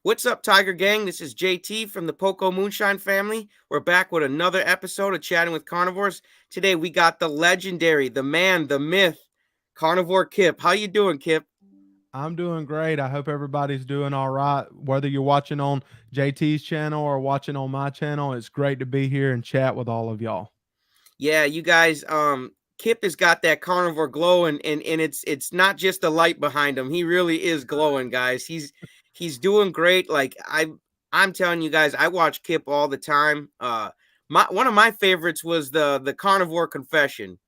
What's up, Tiger Gang? This is JT from the Poco Moonshine family. We're back with another episode of Chatting with Carnivores. Today we got the legendary, the man, the myth, Carnivore Kipp. How you doing, Kipp? I'm doing great. I hope everybody's doing all right. Whether you're watching on JT's channel or watching on my channel, it's great to be here and chat with all of y'all. Yeah, you guys, Kipp has got that carnivore glow, and it's not just the light behind him. He really is glowing, guys. He's doing great. I'm telling you guys, I watch Kipp all the time. My one of my favorites was the carnivore confession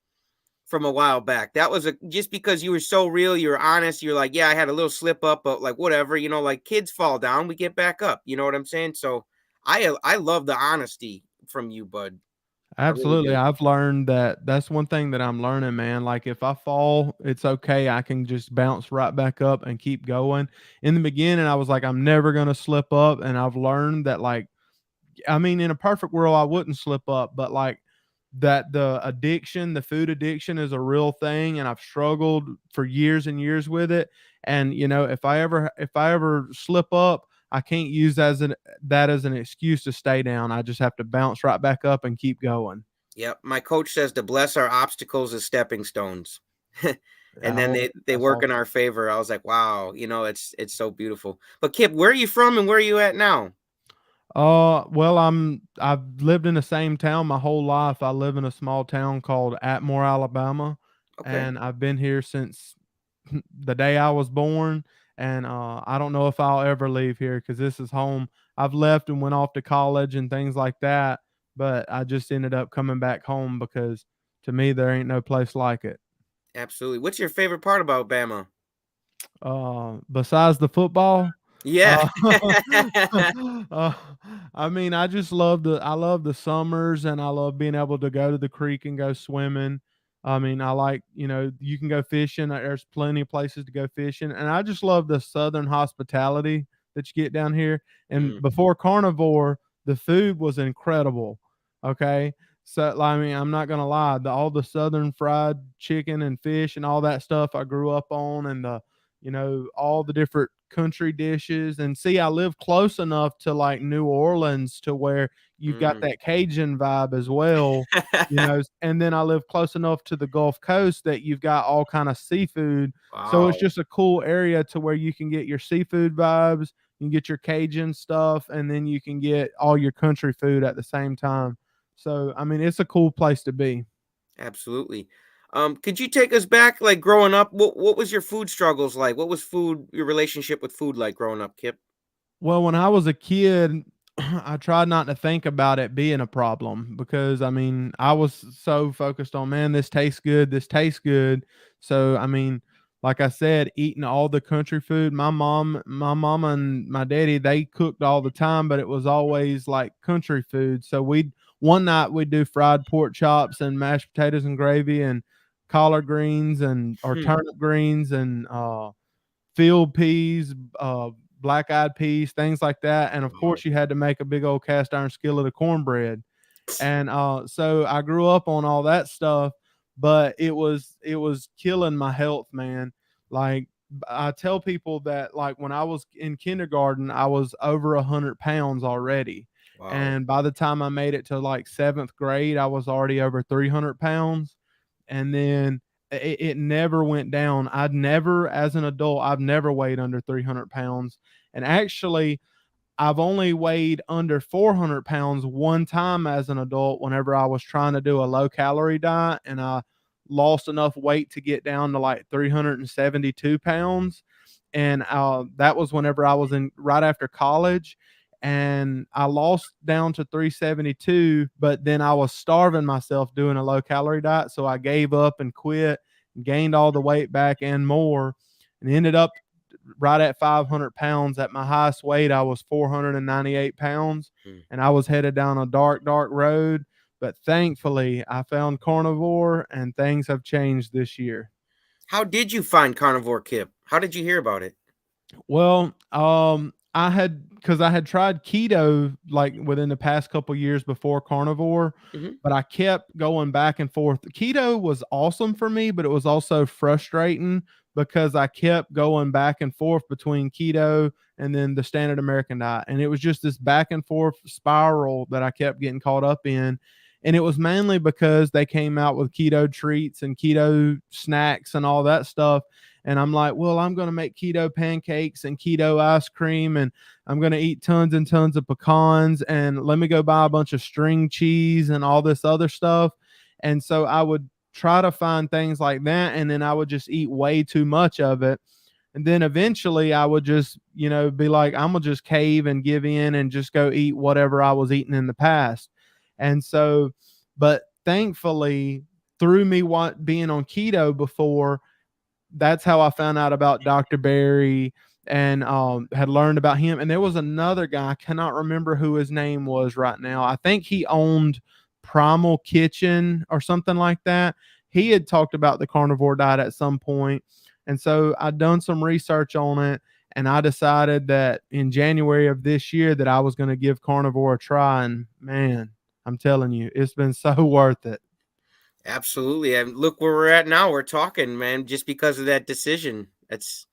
from a while back. That was just because you were so real, you were honest. You're like, yeah, I had a little slip up, but like whatever, like kids fall down, we get back up. You know what I'm saying? So I love the honesty from you, bud. I really Absolutely. do. I've learned that that's one thing that I'm learning, man. Like if I fall, it's okay. I can just bounce right back up and keep going. In the beginning, I was like, I'm never going to slip up. And I've learned that, like, I mean, in a perfect world, I wouldn't slip up, but like that the addiction, the food addiction is a real thing. And I've struggled for years and years with it. And, if I ever slip up, I can't use that as an excuse to stay down. I just have to bounce right back up and keep going. Yep. My coach says to bless our obstacles as stepping stones. And then Oh, they that's work in awesome. our favor. I was like, wow, it's so beautiful. But Kipp, where are you from and where are you at now? Well, I've lived in the same town my whole life. I live in a small town called Atmore, Alabama, Okay. and I've been here since the day I was born. And I don't know if I'll ever leave here because this is home. I've left and went off to college and things like that, but I just ended up coming back home because to me there ain't no place like it. Absolutely. What's your favorite part about Bama? Besides the football, Yeah. uh, uh, I mean, I love the summers, and I love being able to go to the creek and go swimming. I mean, I like, you can go fishing. There's plenty of places to go fishing, and I just love the southern hospitality that you get down here. And Mm, before carnivore, the food was incredible. Okay. So, I mean, I'm not gonna lie, all the southern fried chicken and fish and all that stuff I grew up on, and all the different country dishes. And see, I live close enough to like New Orleans to where you've got mhm. that Cajun vibe as well, and then I live close enough to the Gulf Coast that you've got all kind of seafood. So it's Wow. just a cool area to where you can get your seafood vibes, you can get your Cajun stuff, and then you can get all your country food at the same time. So, I mean, it's a cool place to be. Absolutely. Could you take us back, like growing up? What was your food struggles like? What was your relationship with food like growing up, Kipp? Well, when I was a kid, I tried not to think about it being a problem because I mean, I was so focused on, man, this tastes good, this tastes good. So, I mean, like I said, eating all the country food, my mama and my daddy, they cooked all the time, but it was always like country food. So one night we'd do fried pork chops and mashed potatoes and gravy and collard greens and or Hmm. turnip greens and field peas, black-eyed peas, things like that. And of Wow. course, you had to make a big old cast iron skillet of cornbread. And so I grew up on all that stuff, but it was killing my health, man. Like I tell people that, like when I was in kindergarten, I was over 100 pounds already. Wow. And by the time I made it to like seventh grade, I was already over 300 pounds. And then it never went down. As an adult, I've never weighed under 300 pounds. And actually, I've only weighed under 400 pounds one time as an adult whenever I was trying to do a low calorie diet, and I lost enough weight to get down to like 372 pounds. And that was whenever I was in right after college. And I lost down to 372, but then I was starving myself doing a low calorie diet. So I gave up and quit, gained all the weight back and more, and ended up right at 500 pounds. At my highest weight, I was 498 pounds, Hmm. and I was headed down a dark, dark road. But thankfully, I found carnivore, and things have changed this year. How did you find Carnivore Kipp? How did you hear about it? Well, I had tried keto like within the past couple years before carnivore, Hmm. but I kept going back and forth. Keto was awesome for me, but it was also frustrating because I kept going back and forth between keto and then the standard American diet. And it was just this back and forth spiral that I kept getting caught up in. And it was mainly because they came out with keto treats and keto snacks and all that stuff. And I'm like, well, I'm going to make keto pancakes and keto ice cream, and I'm going to eat tons and tons of pecans, and let me go buy a bunch of string cheese and all this other stuff. And so I would try to find things like that, and then I would just eat way too much of it. And then eventually I would just, be like, I'm gonna just cave and give in and just go eat whatever I was eating in the past. And so, but thankfully, through me being on keto before, that's how I found out about Dr. Barry, and had learned about him. And there was another guy, I cannot remember who his name was right now. I think he owned Primal Kitchen or something like that. He had talked about the carnivore diet at some point. And so I'd done some research on it, and I decided that in January of this year that I was going to give carnivore a try. And man, I'm telling you, it's been so worth it. Absolutely. And look where we're at now. We're talking, man, just because of that decision. It's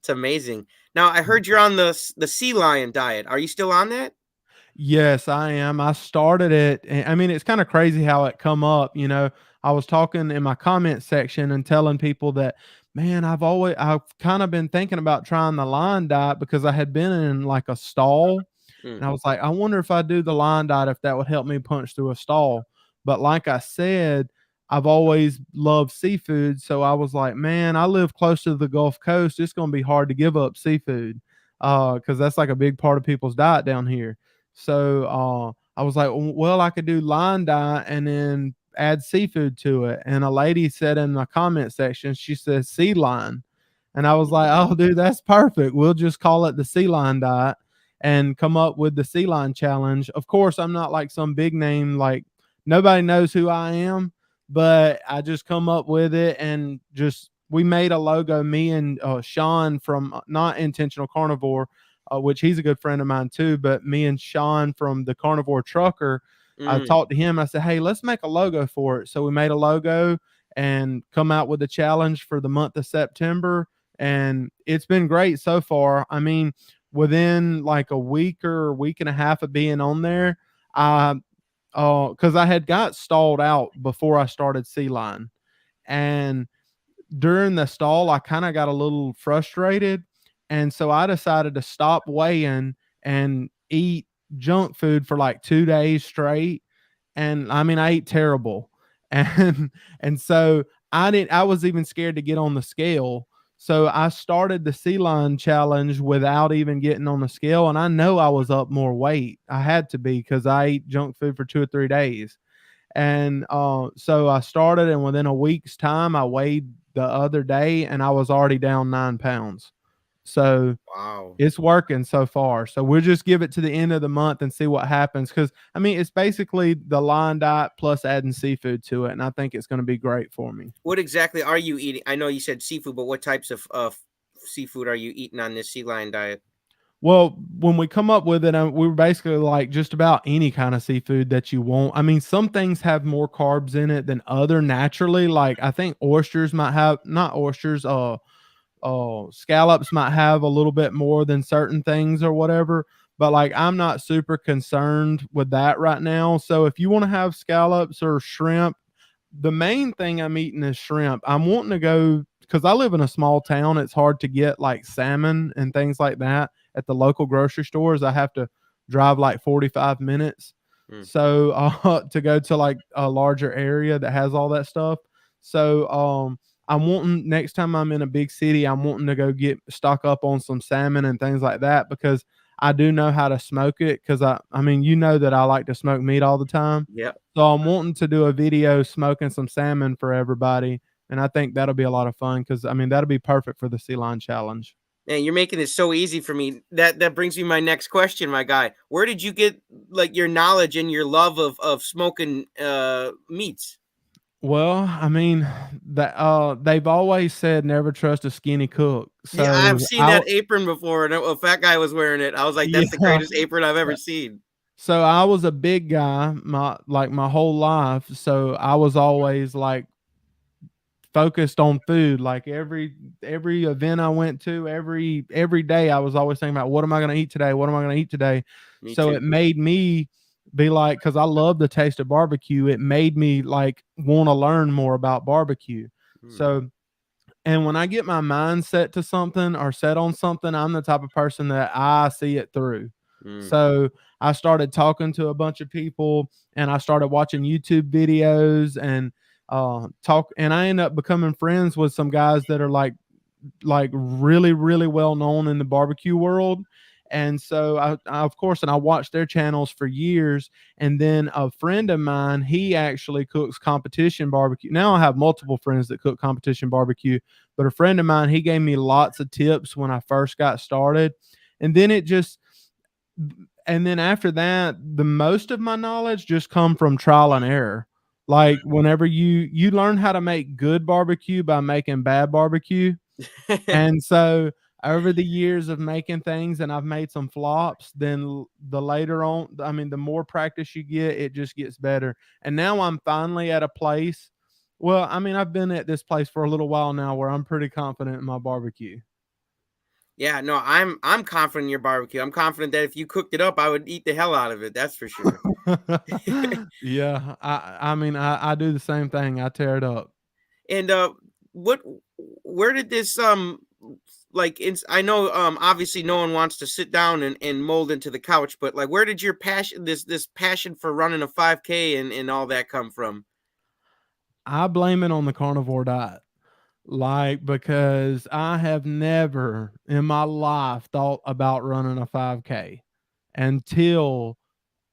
amazing. Now, I heard you're on the sea lion diet. Are you still on that? Yes, I am. I started it. I mean, it's kind of crazy how it come up. I was talking in my comment section and telling people that, man, I've kind of been thinking about trying the line diet because I had been in like a stall, Mm, and I was like, I wonder if I do the line diet, if that would help me punch through a stall. But like I said, I've always loved seafood. So I was like, man, I live close to the Gulf Coast. It's going to be hard to give up seafood because that's like a big part of people's diet down here. So I was like, well, I could do line diet and then add seafood to it. And a lady said in the comment section, she said sea lion. And I was like, oh, dude, that's perfect. We'll just call it the sea lion diet and come up with the sea lion challenge. Of course, I'm not like some big name, like nobody knows who I am, but I just come up with it, and just we made a logo, me and Sean from Not Intentional Carnivore, which he's a good friend of mine too. But me and Sean from the Carnivore Trucker, I mm. talked to him. I said, hey, let's make a logo for it. So we made a logo and come out with a challenge for the month of September. And it's been great so far. I mean, within like a week or a week and a half of being on there, I because I had got stalled out before I started Sea Line. And during the stall, I kind of got a little frustrated. And so I decided to stop weighing and eat junk food for like 2 days straight. And I mean, I ate terrible. And so I was even scared to get on the scale. So I started the sea lion challenge without even getting on the scale. And I know I was up more weight. I had to be because I ate junk food for 2 or 3 days. And so I started, and within a week's time, I weighed the other day, and I was already down 9 pounds. So Wow. it's working so far. So we'll just give it to the end of the month and see what happens. Because I mean, it's basically the line diet plus adding seafood to it, and I think it's going to be great for me. What exactly are you eating? I know you said seafood, but what types of seafood are you eating on this sea lion diet? Well, when we come up with it, we were basically like just about any kind of seafood that you want. I mean, some things have more carbs in it than other naturally. Like I think oysters might have, not oysters, scallops might have a little bit more than certain things or whatever. But like I'm not super concerned with that right now. So if you want to have scallops or shrimp, the main thing I'm eating is shrimp. I'm wanting to go because I live in a small town. It's hard to get like salmon and things like that at the local grocery stores. I have to drive like 45 minutes. Mm. So to go to like a larger area that has all that stuff. So I'm wanting next time I'm in a big city, I'm wanting to go get stock up on some salmon and things like that because I do know how to smoke it. Because I mean, you know that I like to smoke meat all the time. Yep. So I'm wanting to do a video smoking some salmon for everybody, and I think that'll be a lot of fun because I mean that'll be perfect for the sea lion challenge. Man, you're making it so easy for me. That brings me my next question, my guy. Where did you get like your knowledge and your love of smoking meats? Well, I mean that they've always said never trust a skinny cook. Yeah, I've So seen that apron before, and a fat guy was wearing it. I was like, "That's the yeah. greatest apron I've ever seen." So I was a big guy my whole life. So I was always like focused on food. Like every event I went to, every day I was always thinking about what am I going to eat today? What am I going to eat today? Me So it too. made me be like, because I love the taste of barbecue, it made me like want to learn more about barbecue. Mm, So, and when I get my mind set to something or set on something, I'm the type of person that I see it through. mm. So I started talking to a bunch of people and I started watching YouTube videos and talk, and I end up becoming friends with some guys that are like really really well known in the barbecue world. And so I of course, and I watched their channels for years. And then a friend of mine, he actually cooks competition barbecue. Now I have multiple friends that cook competition barbecue, but a friend of mine, he gave me lots of tips when I first got started. And then it just and then after that, the most of my knowledge just come from trial and error. Like whenever you learn how to make good barbecue by making bad barbecue. And so over the years of making things, and I've made some flops, then the later on, I mean, the more practice you get, it just gets better. And now I'm finally at a place. Well, I mean, I've been at this place for a little while now where I'm pretty confident in my barbecue. Yeah, no, I'm confident in your barbecue. I'm confident that if you cooked it up, I would eat the hell out of it. That's for sure. Yeah, I mean, I do the same thing. I tear it up. And what where did this like I know obviously no one wants to sit down and mold into the couch, but like where did your passion this passion for running a 5K and all that come from? I blame it on the carnivore diet. Like, because I have never in my life thought about running a 5K until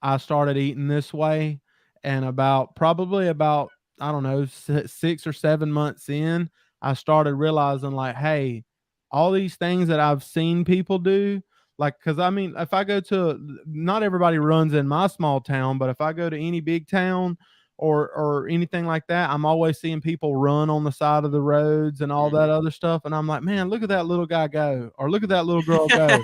I started eating this way. And probably about, I don't know, 6 or 7 months in, I started realizing, like, hey, all these things that I've seen people do, like, because I mean, if I go to, not everybody runs in my small town, but if I go to any big town or anything like that, I'm always seeing people run on the side of the roads and all that Mhm. other stuff. And I'm like, man, look at that little guy go, or look at that little girl go.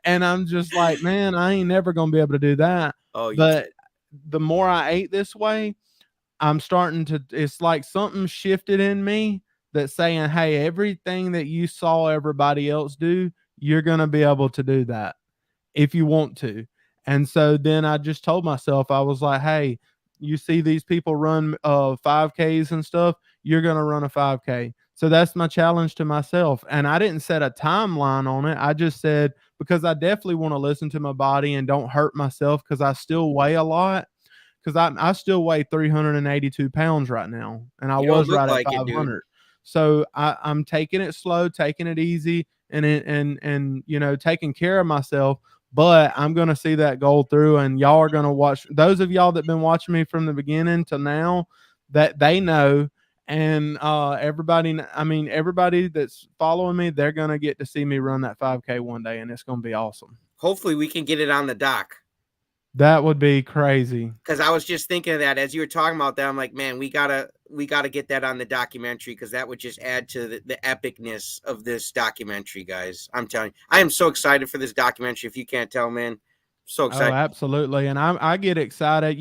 And I'm just like, man, I ain't never gonna be able to do that. Oh, you But the more I ate this way, I'm starting to, it's like something shifted in me that's saying, hey, everything that you saw everybody else do, you're gonna be able to do that if you want to. And so then I just told myself, I was like, hey, you see these people run 5Ks and stuff, you're going to run a 5K. So that's my challenge to myself. And I didn't set a timeline on it. I just said, because I definitely want to listen to my body and don't hurt myself because I still weigh a lot. Because I still weigh 382 pounds right now, and I you don't was look right at like it, dude. 500. So I'm taking it slow, taking it easy, and taking care of myself. But I'm gonna see that goal through, and y'all are gonna watch. Those of y'all that been watching me from the beginning to now, that they know, and I mean everybody that's following me, they're gonna get to see me run that 5K one day, and it's gonna be awesome. Hopefully we can get it on the dock. That would be crazy. Because I was just thinking of that as you were talking about that. I'm like, man, we gotta get that on the documentary because that would just add to the epicness of this documentary, guys. I'm telling you, I am so excited for this documentary. If you can't tell, man, so Oh, excited. absolutely, and I get excited.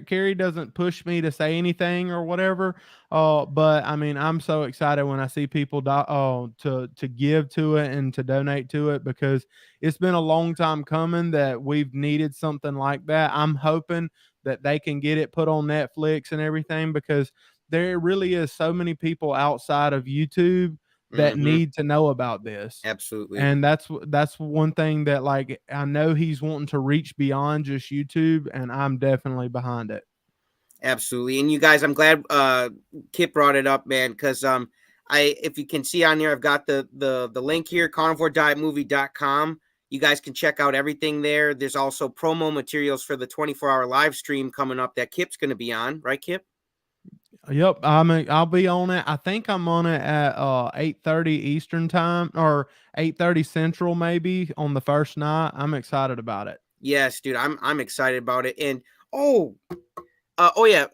Carrie doesn't push me to say anything or whatever. But I mean, I'm so excited when I see people to give to it and to donate to it because it's been a long time coming that we've needed something like that. I'm hoping that they can get it put on Netflix and everything because there really is so many people outside of YouTube that Mm-hmm. need to know about this. Absolutely. And that's one thing that, like, I know he's wanting to reach beyond just YouTube, and I'm definitely behind it. Absolutely. And you guys, I'm glad Kip brought it up, man, because I if you can see on here, I've got the link here, carnivoredietmovie.com. You guys can check out everything there. There's also promo materials for the 24-hour live stream coming up that Kip's going to be on, right, Kip? Yep, I'll be on it. I think I'm on it at 8:30 Eastern time or 8:30 Central maybe on the first night. I'm excited about it. Yes, dude, I'm excited about it. And oh, oh yeah,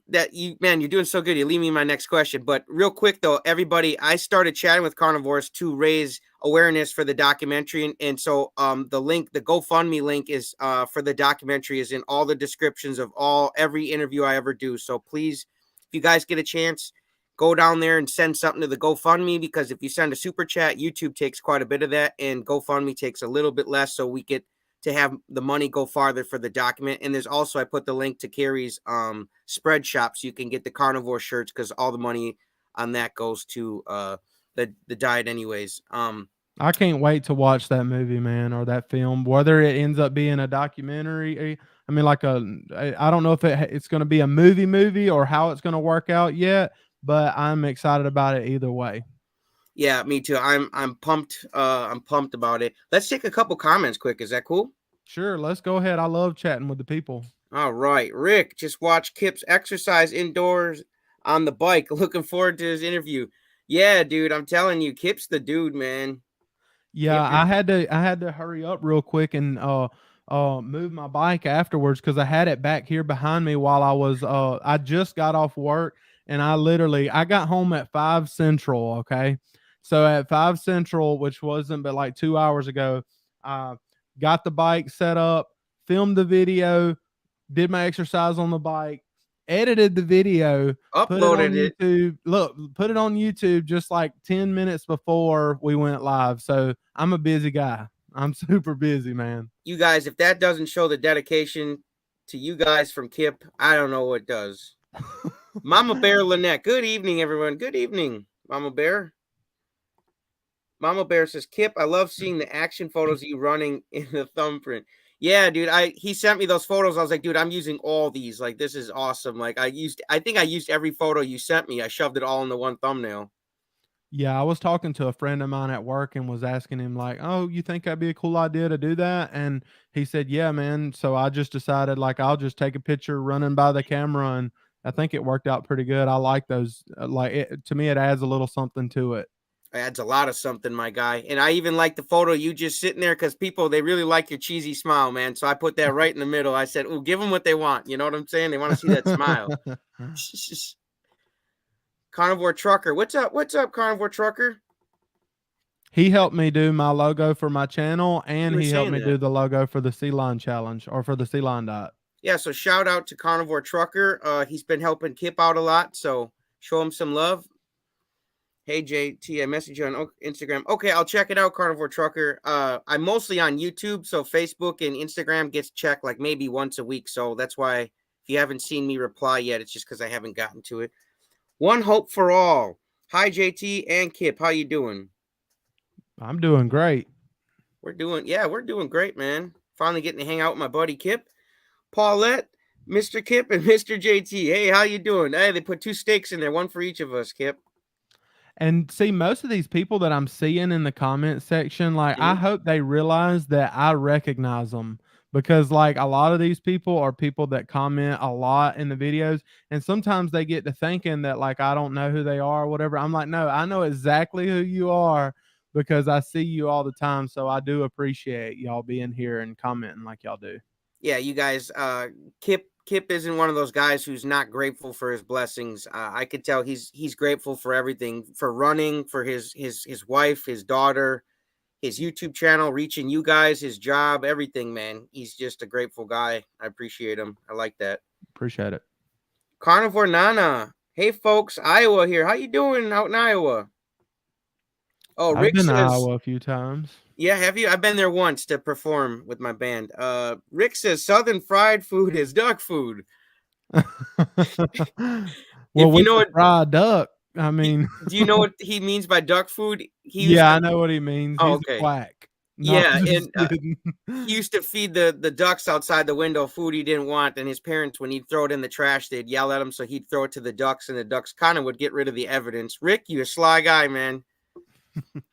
that you man, you're doing so good. You lead me my next question, but real quick though, everybody, I started chatting with carnivores to raise awareness for the documentary, and so the link, the GoFundMe link is for the documentary is in all the descriptions of every interview I ever do. So please, if you guys get a chance, go down there and send something to the GoFundMe, because if you send a super chat, YouTube takes quite a bit of that, and GoFundMe takes a little bit less, so we get to have the money go farther for the document. And there's also, I put the link to Carrie's spread shop, so you can get the carnivore shirts, because all the money on that goes to the diet anyways. I can't wait to watch that movie, man, or that film, whether it ends up being a documentary. I mean, like I don't know if it's going to be a movie or how it's going to work out yet, but I'm excited about it either way. Yeah, me too. I'm pumped. I'm pumped about it. Let's take a couple comments quick. Is that cool? Sure, let's go ahead. I love chatting with the people. All right, Rick, just watch Kipp's exercise indoors on the bike. Looking forward to his interview. Yeah, dude, I'm telling you, Kipp's the dude, man. Yeah, Kip I is had to hurry up real quick and move my bike afterwards because I had it back here behind me while I just got off work and I got home at 5 Central, okay? So at 5 Central, which wasn't but like 2 hours ago, I got the bike set up, filmed the video, did my exercise on the bike, edited the video, put it on uploaded it. YouTube. Look, put it on YouTube just like 10 minutes before we went live. So I'm a busy guy. I'm super busy, man. You guys, if that doesn't show the dedication to you guys from Kipp, I don't know what does. Mama Bear Lynette. Good evening, everyone. Good evening, Mama Bear. Mama Bear says, Kipp, I love seeing the action photos of you running in the thumbprint. Yeah, dude. He sent me those photos. I was like, dude, I'm using all these. Like, this is awesome. Like, I think I used every photo you sent me. I shoved it all into one thumbnail. Yeah, I was talking to a friend of mine at work and was asking him like, "Oh, you think that'd be a cool idea to do that?" And he said, "Yeah, man." So I just decided like I'll just take a picture running by the camera, and I think it worked out pretty good. I like those. To me, it adds a little something to it. Adds a lot of something, my guy. And I even like the photo you just sitting there, because people, they really like your cheesy smile, man. So I put that right in the middle. I said, "Oh, give them what they want." You know what I'm saying? They want to see that smile. Carnivore Trucker. What's up? What's up, Carnivore Trucker? He helped me do my logo for my channel, You and were he helped saying me do that. the logo for the Sea Lion Challenge or for the Sea Lion Diet. Yeah, so shout out to Carnivore Trucker. He's been helping Kipp out a lot, so show him some love. Hey JT, I messaged you on Instagram. Okay, I'll check it out, Carnivore Trucker. I'm mostly on YouTube, so Facebook and Instagram gets checked like maybe once a week. So that's why if you haven't seen me reply yet, it's just because I haven't gotten to it. One hope for all. Hi JT and Kipp, how you doing? I'm doing great. We're doing great, man. Finally getting to hang out with my buddy Kipp, Paulette, Mr. Kipp, and Mr. JT. Hey, how you doing? Hey, they put 2 steaks in there, one for each of us, Kipp. And see, most of these people that I'm seeing in the comment section, like, I Mhm. hope they realize that I recognize them because, like, a lot of these people are people that comment a lot in the videos. And sometimes they get to thinking that, like, I don't know who they are or whatever. I'm like, no, I know exactly who you are because I see you all the time. So I do appreciate y'all being here and commenting like y'all do. Yeah, you guys, Kipp isn't one of those guys who's not grateful for his blessings. I could tell he's grateful for everything, for running, for his wife, his daughter, his YouTube channel, reaching you guys, his job, everything, man. He's just a grateful guy. I appreciate him. I like that. Appreciate it. Carnivore Nana. Hey folks, Iowa here. How you doing out in Iowa? Oh, I've Rick been to says, Iowa a few times. yeah, have you? I've been there once to perform with my band. Rick says Southern fried food is duck food. Well, If you we know can what, fry duck. I mean, do you know what he means by duck food? He used yeah, I to. know what he means. Oh, He's a okay. quack. No, I'm Yeah, just and kidding. he used to feed the ducks outside the window food he didn't want, and his parents, when he'd throw it in the trash, they'd yell at him, so he'd throw it to the ducks, and the ducks kind of would get rid of the evidence. Rick, you a sly guy, man.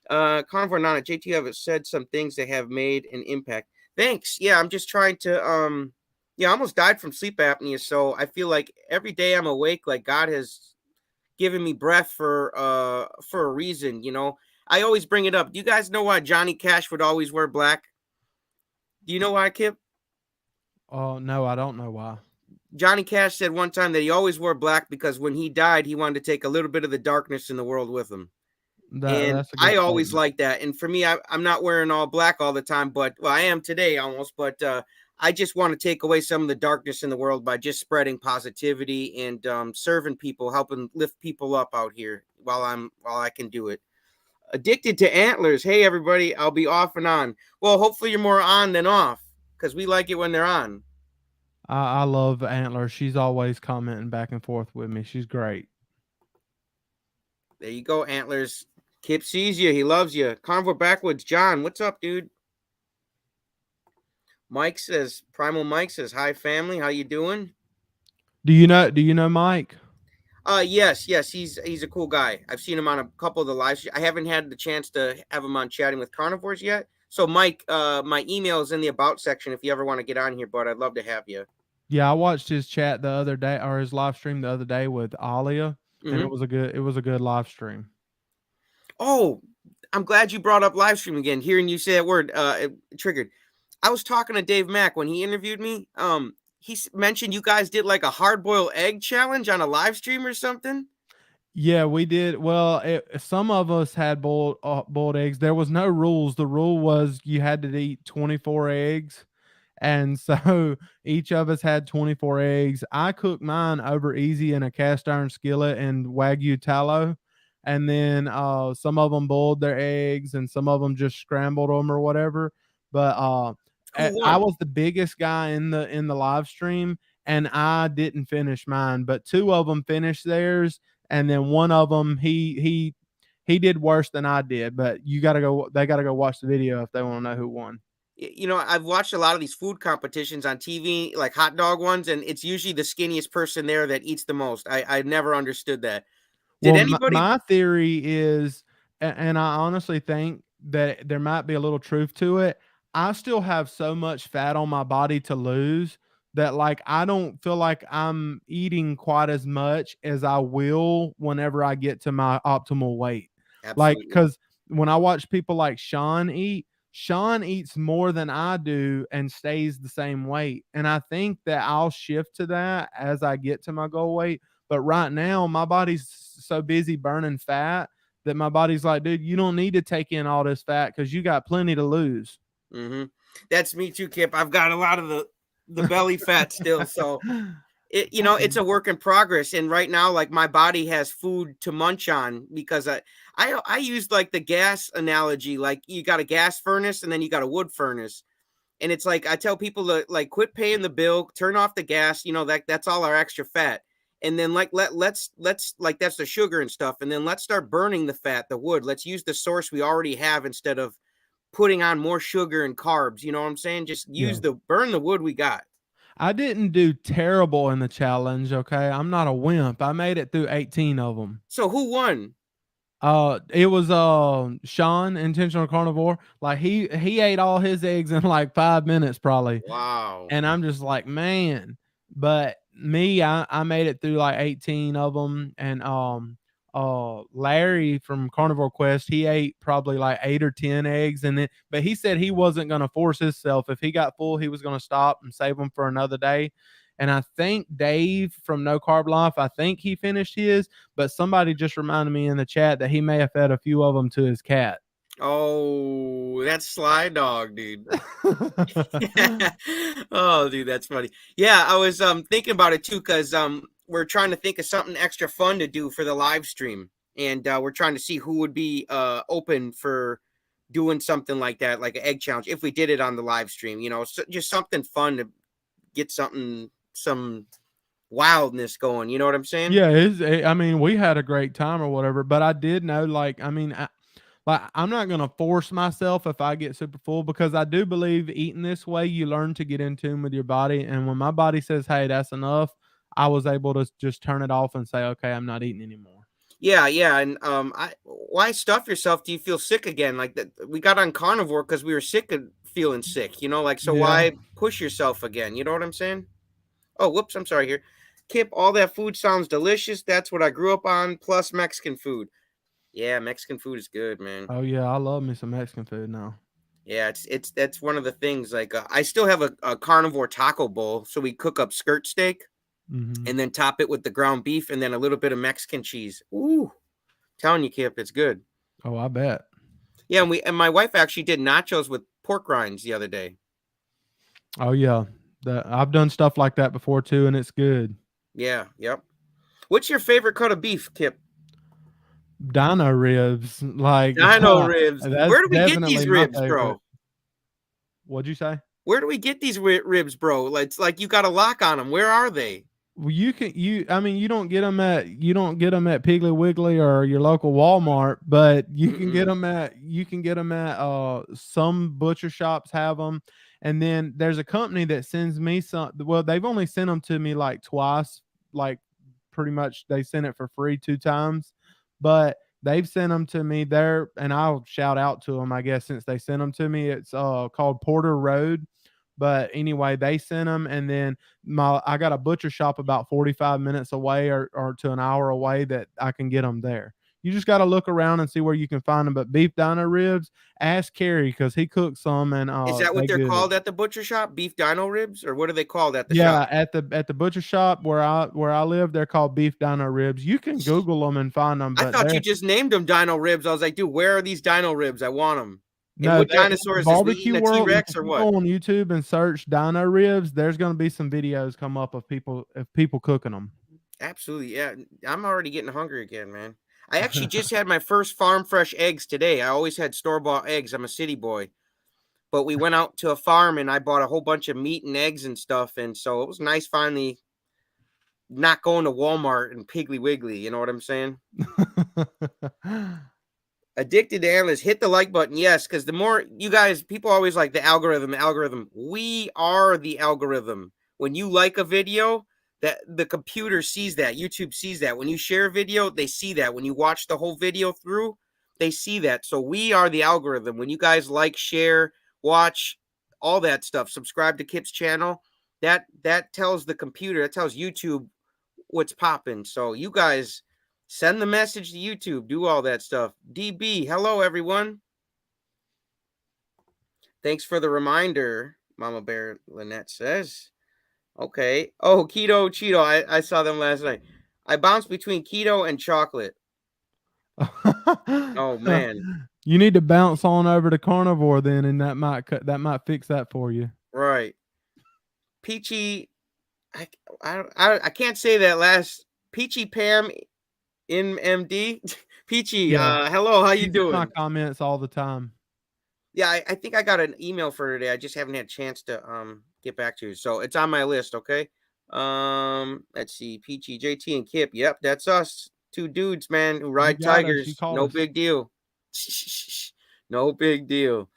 Carnivore Nana, JT have said some things that have made an impact. Thanks. Yeah, I'm just trying to yeah, I almost died from sleep apnea, so I feel like every day I'm awake, like God has given me breath for a reason, you know. I always bring it up. Do you guys know why Johnny Cash would always wear black? Do you know why, Kipp? Oh, no, I don't know why. Johnny Cash said one time that he always wore black because when he died, he wanted to take a little bit of the darkness in the world with him. And That's a I good always statement. like that. And for me, I'm not wearing all black all the time, but well, I am today almost. But I just want to take away some of the darkness in the world by just spreading positivity and serving people, helping lift people up out here while I can do it. Addicted to antlers. Hey everybody, I'll be off and on. Well, hopefully you're more on than off because we like it when they're on. I love Antler. She's always commenting back and forth with me. She's great. There you go, antlers. Kipp sees you. He loves you. Carnivore Backwoods. John, what's up, dude? Primal Mike says, hi family, how you doing? Do you know Mike? Yes, he's a cool guy. I've seen him on a couple of the lives. I haven't had the chance to have him on chatting with carnivores yet. So Mike, my email is in the about section if you ever want to get on here, but I'd love to have you. Yeah, I watched his chat the other day, or his live stream the other day with Alia, and Mm-hmm. it was a good live stream. Oh, I'm glad you brought up live stream again. Hearing you say that word, it triggered. I was talking to Dave Mack when he interviewed me. He mentioned you guys did like a hard boiled egg challenge on a live stream or something. Yeah, we did. Well, some of us had boiled eggs. There was no rules. The rule was you had to eat 24 eggs. And so each of us had 24 eggs. I cooked mine over easy in a cast iron skillet and Wagyu tallow. And then some of them boiled their eggs and some of them just scrambled them or whatever. But Who I won? was the biggest guy in the live stream and I didn't finish mine, but two of them finished theirs and then one of them he did worse than I did, but they got to go watch the video if they want to know who won. You know, I've watched a lot of these food competitions on TV, like hot dog ones, and it's usually the skinniest person there that eats the most. I never understood that. Did Well, anybody? my theory is, and I honestly think that there might be a little truth to it. I still have so much fat on my body to lose that, like, I don't feel like I'm eating quite as much as I will whenever I get to my optimal weight. Like, Absolutely. because when I watch people like Sean eats more than I do and stays the same weight. And I think that I'll shift to that as I get to my goal weight. But right now, my body's so busy burning fat that my body's like, dude, you don't need to take in all this fat because you got plenty to lose. Mm-hmm. That's me too, Kip. I've got a lot of the belly fat still, so it's a work in progress. And right now, like my body has food to munch on because I used like the gas analogy. Like you got a gas furnace and then you got a wood furnace. And it's like I tell people to like quit paying the bill, turn off the gas, that's all our extra fat. And then like let's like that's the sugar and stuff. And then let's start burning the fat, the wood. Let's use the source we already have instead of putting on more sugar and carbs. You know what I'm saying? Just Yeah. burn the wood we got. I didn't do terrible in the challenge. Okay. I'm not a wimp. I made it through 18 of them. So who won? It was Sean, intentional carnivore. Like he ate all his eggs in like 5 minutes probably. Wow. And I'm just like, man. But me, I made it through like 18 of them. And Larry from Carnivore Quest, he ate probably like 8 or 10 eggs, and then but he said he wasn't gonna force himself. If he got full, he was gonna stop and save them for another day. And I think Dave from No Carb Life, I think he finished his, but somebody just reminded me in the chat that he may have fed a few of them to his cat. Oh, that's Sly Dog, dude. Oh, dude, that's funny. Yeah, I was thinking about it too because we're trying to think of something extra fun to do for the live stream, and we're trying to see who would be open for doing something like that, like an egg challenge, if we did it on the live stream. Just something fun to get some wildness going. You know what I'm saying? Yeah, I mean, we had a great time or whatever, but I did know, like, I mean, like I'm not gonna force myself if I get super full because I do believe eating this way you learn to get in tune with your body. And when my body says, "Hey, that's enough," I was able to just turn it off and say, "Okay, I'm not eating anymore." Yeah, and why stuff yourself? Do you feel sick again? Like that, we got on carnivore because we were sick of feeling sick. Like so. Yeah. Why push yourself again? You know what I'm saying? Oh, whoops, I'm sorry here. Kip, all that food sounds delicious. That's what I grew up on. Plus Mexican food. Yeah, Mexican food is good, man. Oh yeah, I love me some Mexican food now. Yeah, it's that's one of the things. Like I still have a carnivore taco bowl, so we cook up skirt steak Hmm. and then top it with the ground beef and then a little bit of Mexican cheese. Ooh, telling you, Kip, it's good. Oh, I bet. Yeah, and my wife actually did nachos with pork rinds the other day. Oh yeah, I've done stuff like that before too, and it's good. Yeah, yep. What's your favorite cut of beef, Kip? Dino ribs, like Dino ribs. that's Where do we get definitely these my ribs, favorite. bro? What'd you say? Where do we get these ribs, bro? Like, it's like you got a lock on them. Where are they? Well, I mean, you don't get them at Piggly Wiggly or your local Walmart, but Mm-mm. you can get them at some butcher shops have them, and then there's a company that sends me some. Well, they've only sent them to me like twice, like pretty much they sent it for free 2 times, but they've sent them to me there, and I'll shout out to them, I guess, since they sent them to me. It's called Porter Road. But anyway, they sent them, and then I got a butcher shop about 45 minutes away or to an hour away that I can get them there. You just got to look around and see where you can find them. But beef dino ribs, ask Kerry because he cooks some and Is that what they they're good. called at the butcher shop? Beef dino ribs, or what are they called at the shop? Yeah, at the butcher shop where I live, they're called beef dino ribs. You can Google them and find them, I but thought you they're just named them dino ribs. I was like, dude, where are these dino ribs? I want them. And no, what they're in dinosaur the is this? We eating barbecue a T world. Rex If or you what? go on YouTube and search dino ribs, there's going to be some videos come up of people cooking them. Absolutely, yeah. I'm already getting hungry again, man. I actually just had my first farm fresh eggs today. I always had store bought eggs. I'm a city boy, but we went out to a farm and I bought a whole bunch of meat and eggs and stuff, and so it was nice finally not going to Walmart and Piggly Wiggly. You know what I'm saying? Addicted to Analysts, hit the like button. Yes, because the more you guys, people always like the algorithm, algorithm. We are the algorithm. When you like a video, that the computer sees that, YouTube sees that. When you share a video, they see that. When you watch the whole video through, they see that. So we are the algorithm. When you guys like, share, watch, all that stuff, subscribe to Kip's channel, that tells the computer, that tells YouTube what's popping. So you guys send the message to YouTube, do all that stuff. DB, hello everyone. Thanks for the reminder, Mama Bear Lynette says. Okay. Oh, keto, Cheeto. I saw them last night. I bounced between keto and chocolate. Oh man. You need to bounce on over to Carnivore then, and that might fix that for you. Right. Peachy, I can't say that last. Peachy Pam in MD. Peachy, Yeah, hello, how you she's in my doing? comments all the time. Yeah, I think I got an email for today. I just haven't had a chance to get back to you. So it's on my list, okay? Let's see. Peachy, JT, and Kip. Yep, that's us. Two dudes, man, who You ride got us. You tigers. caught No us. big deal. No big deal.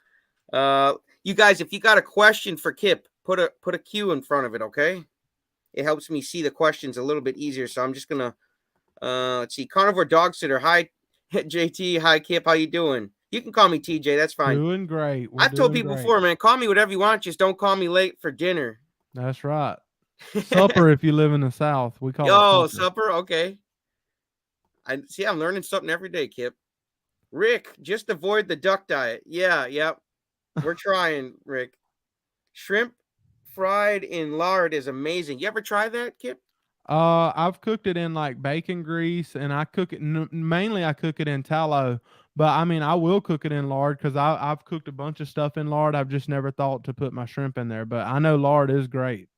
You guys, if you got a question for Kip, put a Q in front of it, okay? It helps me see the questions a little bit easier. So I'm just gonna let's see. Carnivore Dog Sitter. Hi, JT. Hi, Kip. How you doing? You can call me TJ. That's fine. Doing great. We're I've told doing people great. before, man, call me whatever you want. Just don't call me late for dinner. That's right. Supper if you live in the South. We call it Yo, supper. supper. Okay. I see. I'm learning something every day, Kip. Rick, just avoid the duck diet. Yeah, yep. We're trying, Rick. Shrimp fried in lard is amazing. You ever try that, Kip? I've cooked it in like bacon grease, and I cook it mainly. I cook it in tallow, but I mean, I will cook it in lard because I've cooked a bunch of stuff in lard. I've just never thought to put my shrimp in there, but I know lard is great.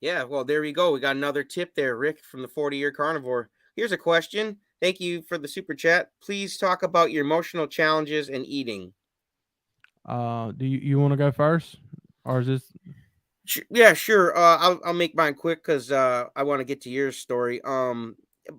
Yeah, well, there we go. We got another tip there, Rick, from the 40-year carnivore. Here's a question. Thank you for the super chat. Please talk about your emotional challenges and eating. Do you want to go first, or is this? Yeah, sure. I'll make mine quick because I want to get to your story.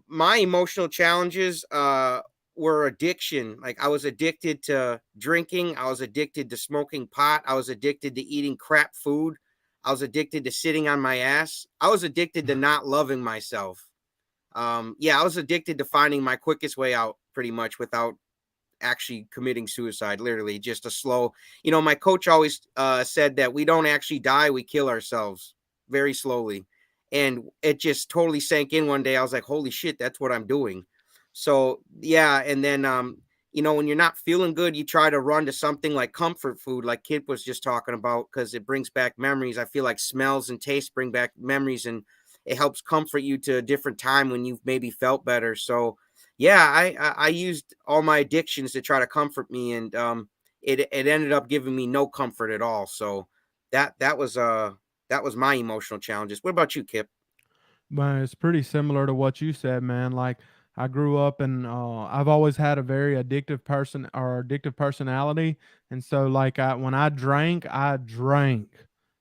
My emotional challenges were addiction. Like I was addicted to drinking. I was addicted to smoking pot. I was addicted to eating crap food. I was addicted to sitting on my ass. I was addicted to not loving myself. Yeah, I was addicted to finding my quickest way out, pretty much without actually committing suicide, literally just a slow, my coach always said that we don't actually die, we kill ourselves very slowly. And it just totally sank in one day. I was like, holy shit, that's what I'm doing. So yeah, and then when you're not feeling good, you try to run to something like comfort food, like Kip was just talking about, because it brings back memories. I feel like smells and tastes bring back memories, and it helps comfort you to a different time when you've maybe felt better. So yeah, I used all my addictions to try to comfort me, and it ended up giving me no comfort at all. So that was my emotional challenges. What about you, Kipp? But it's pretty similar to what you said, man. Like I grew up and I've always had a very addictive person or addictive personality, and so like when I drank,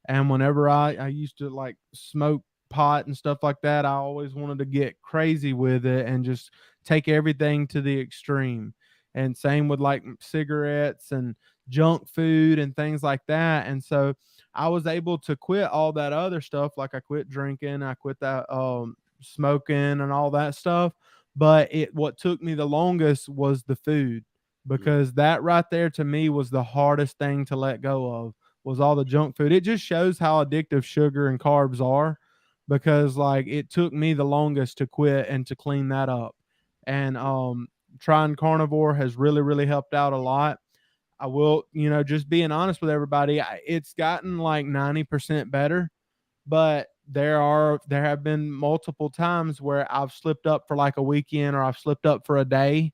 and whenever I used to like smoke pot and stuff like that, I always wanted to get crazy with it and just take everything to the extreme. And same with like cigarettes and junk food and things like that. And so I was able to quit all that other stuff. Like I quit drinking, I quit that smoking and all that stuff. But what took me the longest was the food, Mm. because that right there to me was the hardest thing to let go of, was all the junk food. It just shows how addictive sugar and carbs are, because like it took me the longest to quit and to clean that up. And trying carnivore has really, really helped out a lot. I will, just being honest with everybody, it's gotten like 90% better, but there have been multiple times where I've slipped up for like a weekend, or I've slipped up for a day,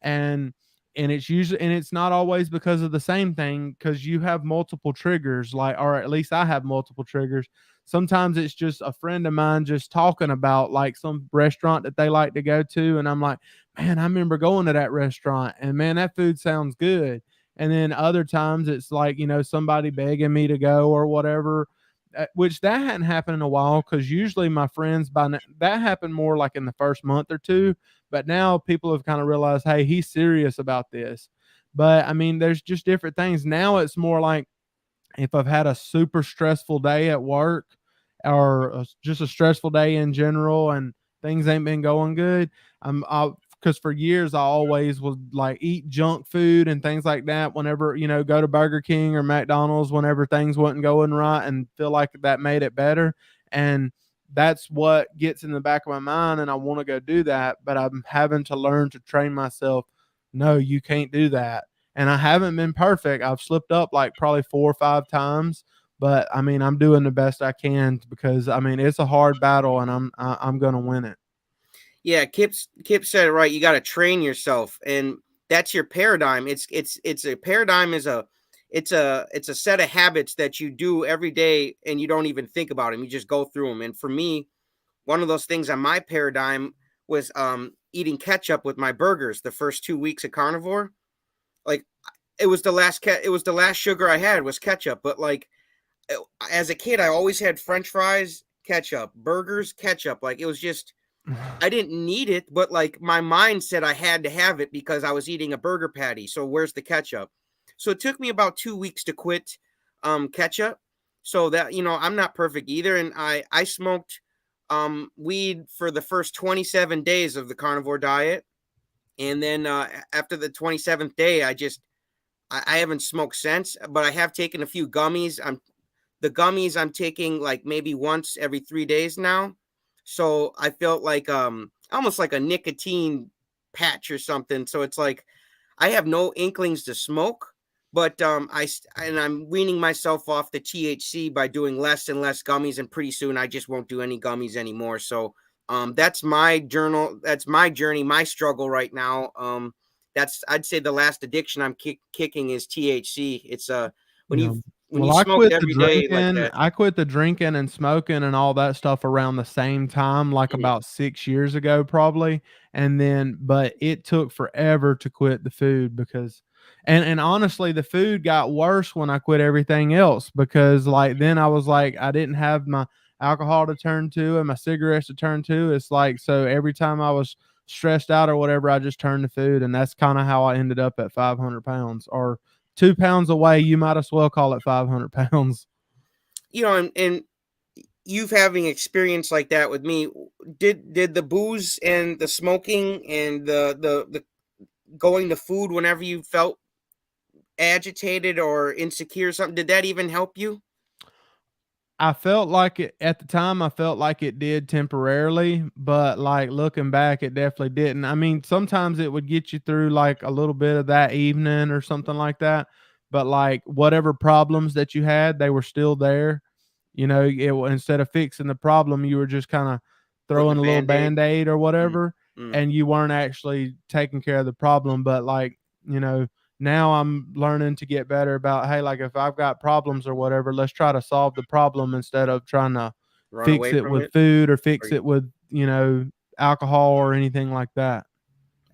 and it's not always because of the same thing, because you have multiple triggers, like, or at least I have multiple triggers. Sometimes it's just a friend of mine just talking about like some restaurant that they like to go to, and I'm like, man, I remember going to that restaurant, and man, that food sounds good. And then other times it's like, somebody begging me to go or whatever, which that hadn't happened in a while, because usually my friends that happened more like in the first month or two, but now people have kind of realized, hey, he's serious about this. But I mean, there's just different things now. It's more like if I've had a super stressful day at work, or just a stressful day in general, and things ain't been going good, because for years I always would like eat junk food and things like that whenever, go to Burger King or McDonald's whenever things wasn't going right, and feel like that made it better. And that's what gets in the back of my mind, and I want to go do that, but I'm having to learn to train myself. No, you can't do that. And I haven't been perfect. I've slipped up like probably 4 or 5 times, but I mean, I'm doing the best I can, because I mean, it's a hard battle, and I'm going to win it. Yeah, Kip said it right. You got to train yourself, and that's your paradigm. It's a paradigm is a it's a set of habits that you do every day, and you don't even think about them. You just go through them. And for me, one of those things on my paradigm was eating ketchup with my burgers the first 2 weeks of carnivore. Like it was the last sugar I had was ketchup. But like as a kid, I always had French fries, ketchup, burgers, ketchup. Like it was just I didn't need it, but like my mind said I had to have it because I was eating a burger patty. So where's the ketchup? So it took me about 2 weeks to quit ketchup. So that I'm not perfect either, and I smoked weed for the first 27 days of the carnivore diet, and then after the 27th day, I haven't smoked since, but I have taken a few gummies. The gummies I'm taking like maybe once every 3 days now. So I felt like almost like a nicotine patch or something. So it's like I have no inklings to smoke, but I'm weaning myself off the THC by doing less and less gummies, and pretty soon I just won't do any gummies anymore. So that's my journal. That's my journey, my struggle right now. That's I'd say the last addiction I'm kicking is THC. It's when Yeah. you when Well, you smoked every day like that. I quit the drinking and smoking and all that stuff around the same time, like Mm. about 6 years ago, probably. And then, but it took forever to quit the food, because, and honestly, the food got worse when I quit everything else, because like then I was like, I didn't have my alcohol to turn to and my cigarettes to turn to. It's like, so every time I was stressed out or whatever, I just turned to food. And that's kind of how I ended up at 500 pounds, or 2 pounds away. You might as well call it 500 pounds. And you've having experience like that with me. Did the booze and the smoking and the going to food whenever you felt agitated or insecure or something, did that even help you? I felt like it at the time. I felt like it did temporarily, but like looking back, it definitely didn't. I mean, sometimes it would get you through like a little bit of that evening or something like that. But like whatever problems that you had, they were still there. Instead of fixing the problem, you were just kind of Putting a throwing a little band-aid. band aid or Mm, whatever, mm, and you weren't actually taking care of the problem. But like, you know, now I'm learning to get better about, hey, like if I've got problems or whatever, let's try to solve the problem instead of trying to Run fix away it from with it. food or Or fix it with, alcohol or anything like that.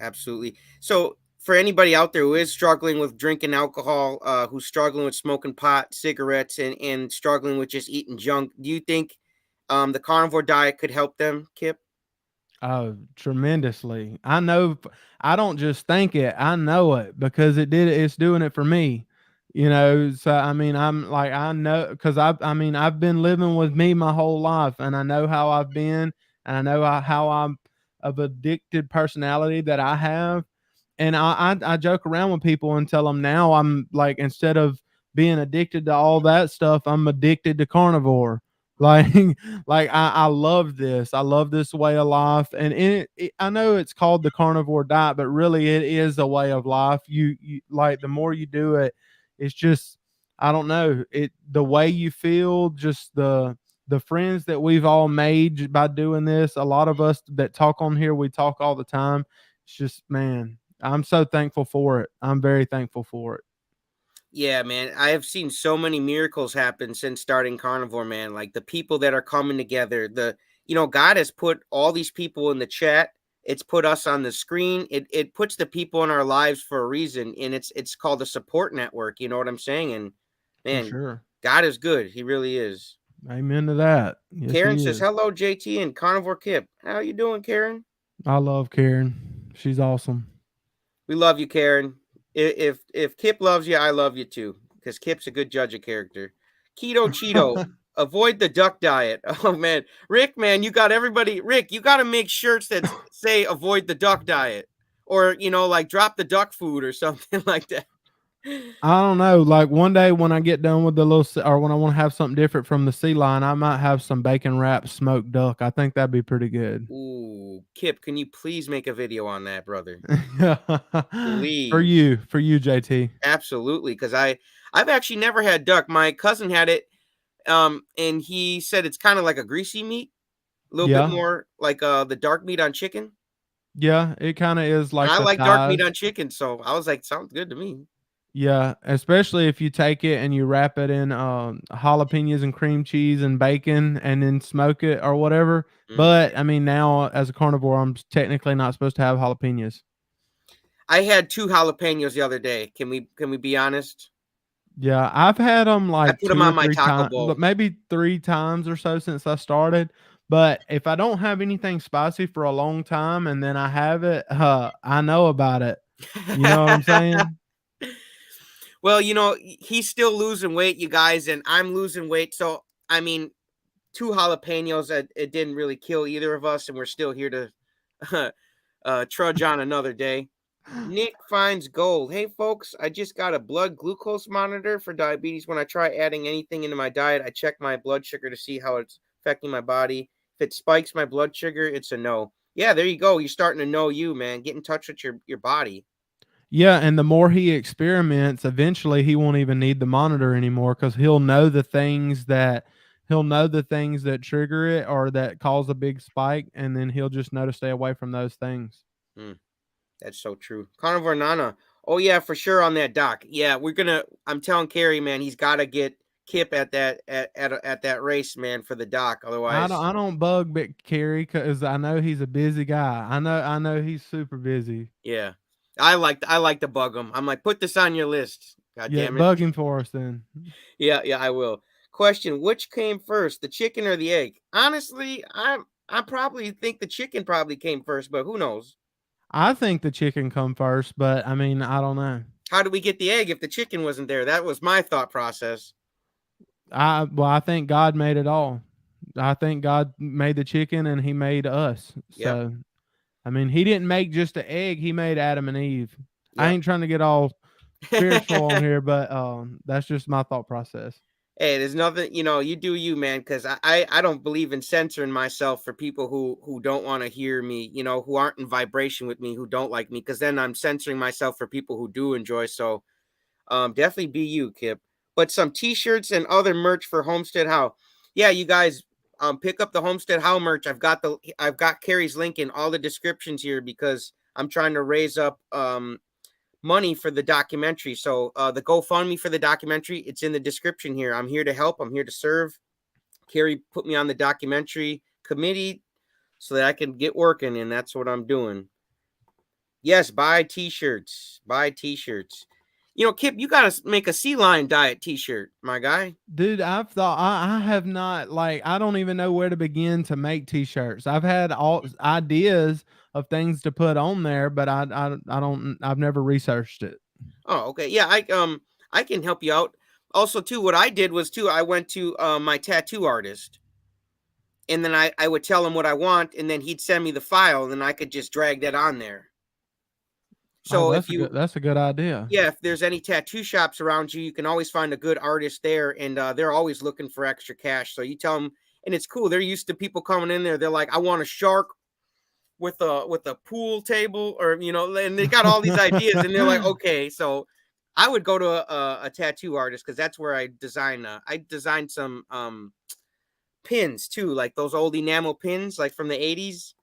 absolutely. So for anybody out there who is struggling with drinking alcohol, who's struggling with smoking pot, cigarettes, and struggling with just eating junk, do you think the carnivore diet could help them, Kipp? Oh, tremendously. I know I don't just think it, I know it because it's doing it for me. So I mean, I'm like I know cuz I've been living with me my whole life and I know how I've been and I know how I'm of addicted personality that I have. And I joke around with people and tell them now I'm like instead of being addicted to all that stuff, I'm addicted to carnivore. Like like I love this. I love this way of life, and I know it's called the carnivore diet, but really it is a way of life. You like the more you do it, it's just I don't know it the way you feel, just the friends that we've all made by doing this. A lot of us that talk on here, we talk all the time. It's just man, I'm so thankful for it. I'm very thankful for it. Yeah, man. I have seen so many miracles happen since starting carnivore, man. Like the people that are coming together, God has put all these people in the chat. It's put us on the screen. It puts the people in our lives for a reason, and it's called a support network. You know what I'm saying? And For man, sure. God is good. He really is. Amen to that. Yes, Karen he says, is. "Hello, JT and Carnivore Kip. How you doing, Karen? I love Karen. She's awesome. We love you, Karen. If Kip loves you, I love you too, because Kip's a good judge of character. Keto Cheeto, avoid the duck diet. Oh man, Rick, man, you got everybody. Rick, you got to make shirts that say "avoid the duck diet," or like drop the duck food or something like that. I don't know. Like one day when I get done with the or when I want to have something different from the sea lion, I might have some bacon wrapped smoked duck. I think that'd be pretty good. Ooh, Kip, can you please make a video on that, brother? Please. For you, JT. Absolutely, because I've actually never had duck. My cousin had it, and he said it's kind of like a greasy meat, a little bit Yeah, more like the dark meat on chicken. yeah. It kind of is And like I the like dark meat thighs. on chicken, so I was like, sounds good to me. Yeah, especially if you take it and you wrap it in jalapenos and cream cheese and bacon and then smoke it or whatever. Mm. But I mean, now as a carnivore, I'm technically not supposed to have jalapenos. I had two jalapenos the other day. Can we be honest? Yeah, I've had them I like put them 2 or on my 3 taco times, bowl. maybe 3 times or so since I started, but if I don't have anything spicy for a long time and then I have it, I know about it. You know what I'm saying? Well, he's still losing weight, you guys, and I'm losing weight. So, I mean, two jalapenos, it didn't really kill either of us, and we're still here to trudge on another day. Nick finds gold. Hey, folks, I just got a blood glucose monitor for diabetes. When I try adding anything into my diet, I check my blood sugar to see how it's affecting my body. If it spikes my blood sugar, it's a no. Yeah, there you go. You're starting to know you, man. Get in touch with your body. Yeah, and the more he experiments, eventually he won't even need the monitor anymore because he'll know the things that trigger it or that cause a big spike, and then he'll just know to stay away from those things. Hmm, that's so true. Carnivore Nana. Oh yeah, for sure on that doc. Yeah, we're gonna. I'm telling Kerry, man, he's got to get Kip at at that race, man, for the doc. Otherwise, I don't bug Big Carrie because I know he's a busy guy. I know he's super busy. yeah, I like to bug him. I'm like, put this on your list. God Yeah, damn it. bug him for us then. Yeah, yeah, I will. Question: which came first, the chicken or the egg? Honestly, I probably think the chicken probably came first, but who knows? I think the chicken come first, but I mean, I don't know. How did we get the egg if the chicken wasn't there? That was my thought process. I think God made it all. I think God made the chicken and he made us. Yep, So, I mean, he didn't make just the egg, he made Adam and Eve. I yep. ain't trying to get all spiritual on here, but that's just my thought process. Hey, there's nothing, you do you, man, because I don't believe in censoring myself for people who don't want to hear me, who aren't in vibration with me, who don't like me, because then I'm censoring myself for people who do enjoy. So definitely be you, Kip. But some t-shirts and other merch for Homestead How. Yeah, you guys pick up the Homestead How merch. I've got Carrie's link in all the descriptions here because I'm trying to raise up money for the documentary. So the GoFundMe for the documentary, it's in the description here. I'm here to help. I'm here to serve. Carrie put me on the documentary committee so that I can get working, and that's what I'm doing. Yes, buy t-shirts. Buy t-shirts. You know, Kipp, you got to make a sea lion diet t-shirt, my guy. Dude, I've thought I have not, like, I don't even know where to begin to make t-shirts. I've had all ideas of things to put on there, but I don't, I've never researched it. Oh, okay. Yeah, I can help you out. Also, too, what I did was too, I went to my tattoo artist, and then I would tell him what I want, and then he'd send me the file, and then I could just drag that on there. Oh, So if you, that's a good idea. yeah, if there's any tattoo shops around you, you can always find a good artist there, and they're always looking for extra cash. So you tell them, and it's cool. They're used to people coming in there. They're like, I want a shark with a pool table, or and they got all these ideas, and they're like, okay. So I would go to a tattoo artist because that's where I design. I designed some pins too, like those old enamel pins, like from the '80s.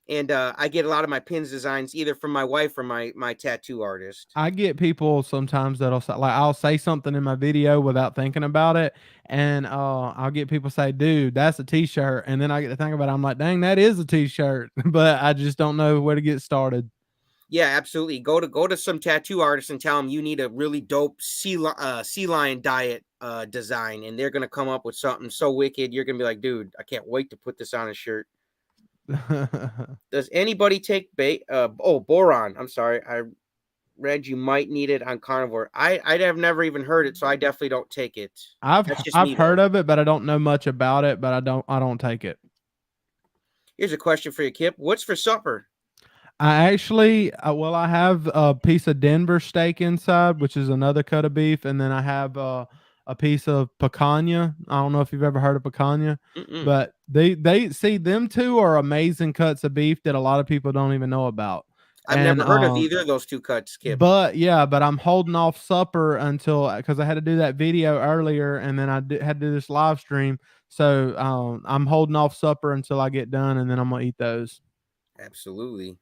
And I get a lot of my pins designs either from my wife or my tattoo artist. I get people sometimes that'll say, like, I'll say something in my video without thinking about it, and I'll get people say, "Dude, that's a t-shirt," and then I get to think about it. I'm like, "Dang, that is a t-shirt," but I just don't know where to get started. Yeah, absolutely. Go to some tattoo artists and tell them you need a really dope sea lion diet design, and they're gonna come up with something so wicked. You're gonna be like, dude, I can't wait to put this on a shirt. Does anybody take bait? Boron. I'm sorry, I read you might need it on carnivore. I have never even heard it, so I definitely don't take it. That's just I've me heard though. of it, but I don't know much about it. But I don't take it. Here's a question for you, Kipp. What's for supper? I actually, well, I have a piece of Denver steak inside, which is another cut of beef, and then I have a piece of picanha. I don't know if you've ever heard of picanha, Mm-mm. but they see them two are amazing cuts of beef that a lot of people don't even know about. I've And never heard of either of those two cuts, Kipp. but yeah, but I'm holding off supper until, because I had to do that video earlier, and then had to do this live stream. So I'm holding off supper until I get done, and then I'm gonna eat those. Absolutely.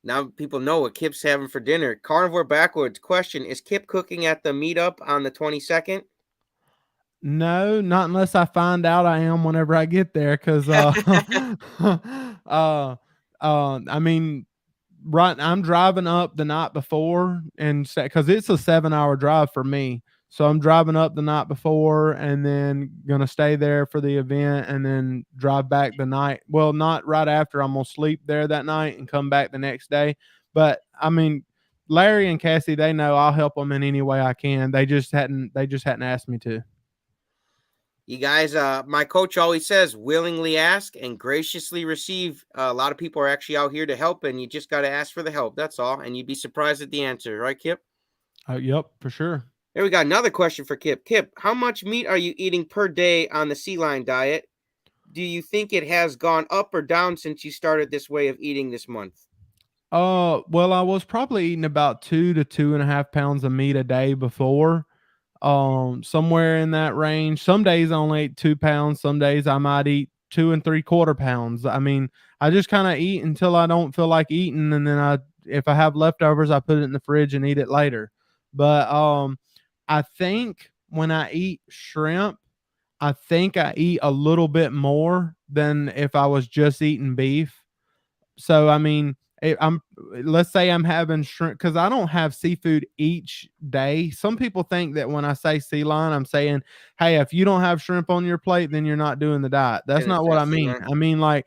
Now people know what Kipp's having for dinner. Carnivore Backwoods question: is Kipp cooking at the meetup on the 22nd? No, not unless I find out I am whenever I get there, because I mean, right, I'm driving up the night before, and because it's a 7-hour drive for me, so I'm driving up the night before, and then gonna stay there for the event, and then drive back the night. Well, not right after. I'm gonna sleep there that night and come back the next day. But I mean, Larry and Cassie, they know I'll help them in any way I can. They just hadn't asked me to. You guys, my coach always says, willingly ask and graciously receive. A lot of people are actually out here to help, and you just got to ask for the help. That's all. And you'd be surprised at the answer, right, Kipp? Yep, for sure. Here we got another question for Kipp. Kipp, how much meat are you eating per day on the sea lion diet? Do you think it has gone up or down since you started this way of eating this month? Well, I was probably eating about 2 to 2.5 pounds of meat a day before, somewhere in that range. Some days I only ate 2 pounds. Some days I might eat 2 and 3/4 pounds. I mean, I just kind of eat until I don't feel like eating, and then if I have leftovers, I put it in the fridge and eat it later. But I think when I eat shrimp, I think I eat a little bit more than if I was just eating beef. So I mean, I'm let's say I'm having shrimp, because I don't have seafood each day. Some people think that when I say sea lion, I'm saying, hey, if you don't have shrimp on your plate, then you're not doing the diet. That's Then not it's what not I sea mean. lion. I mean, like,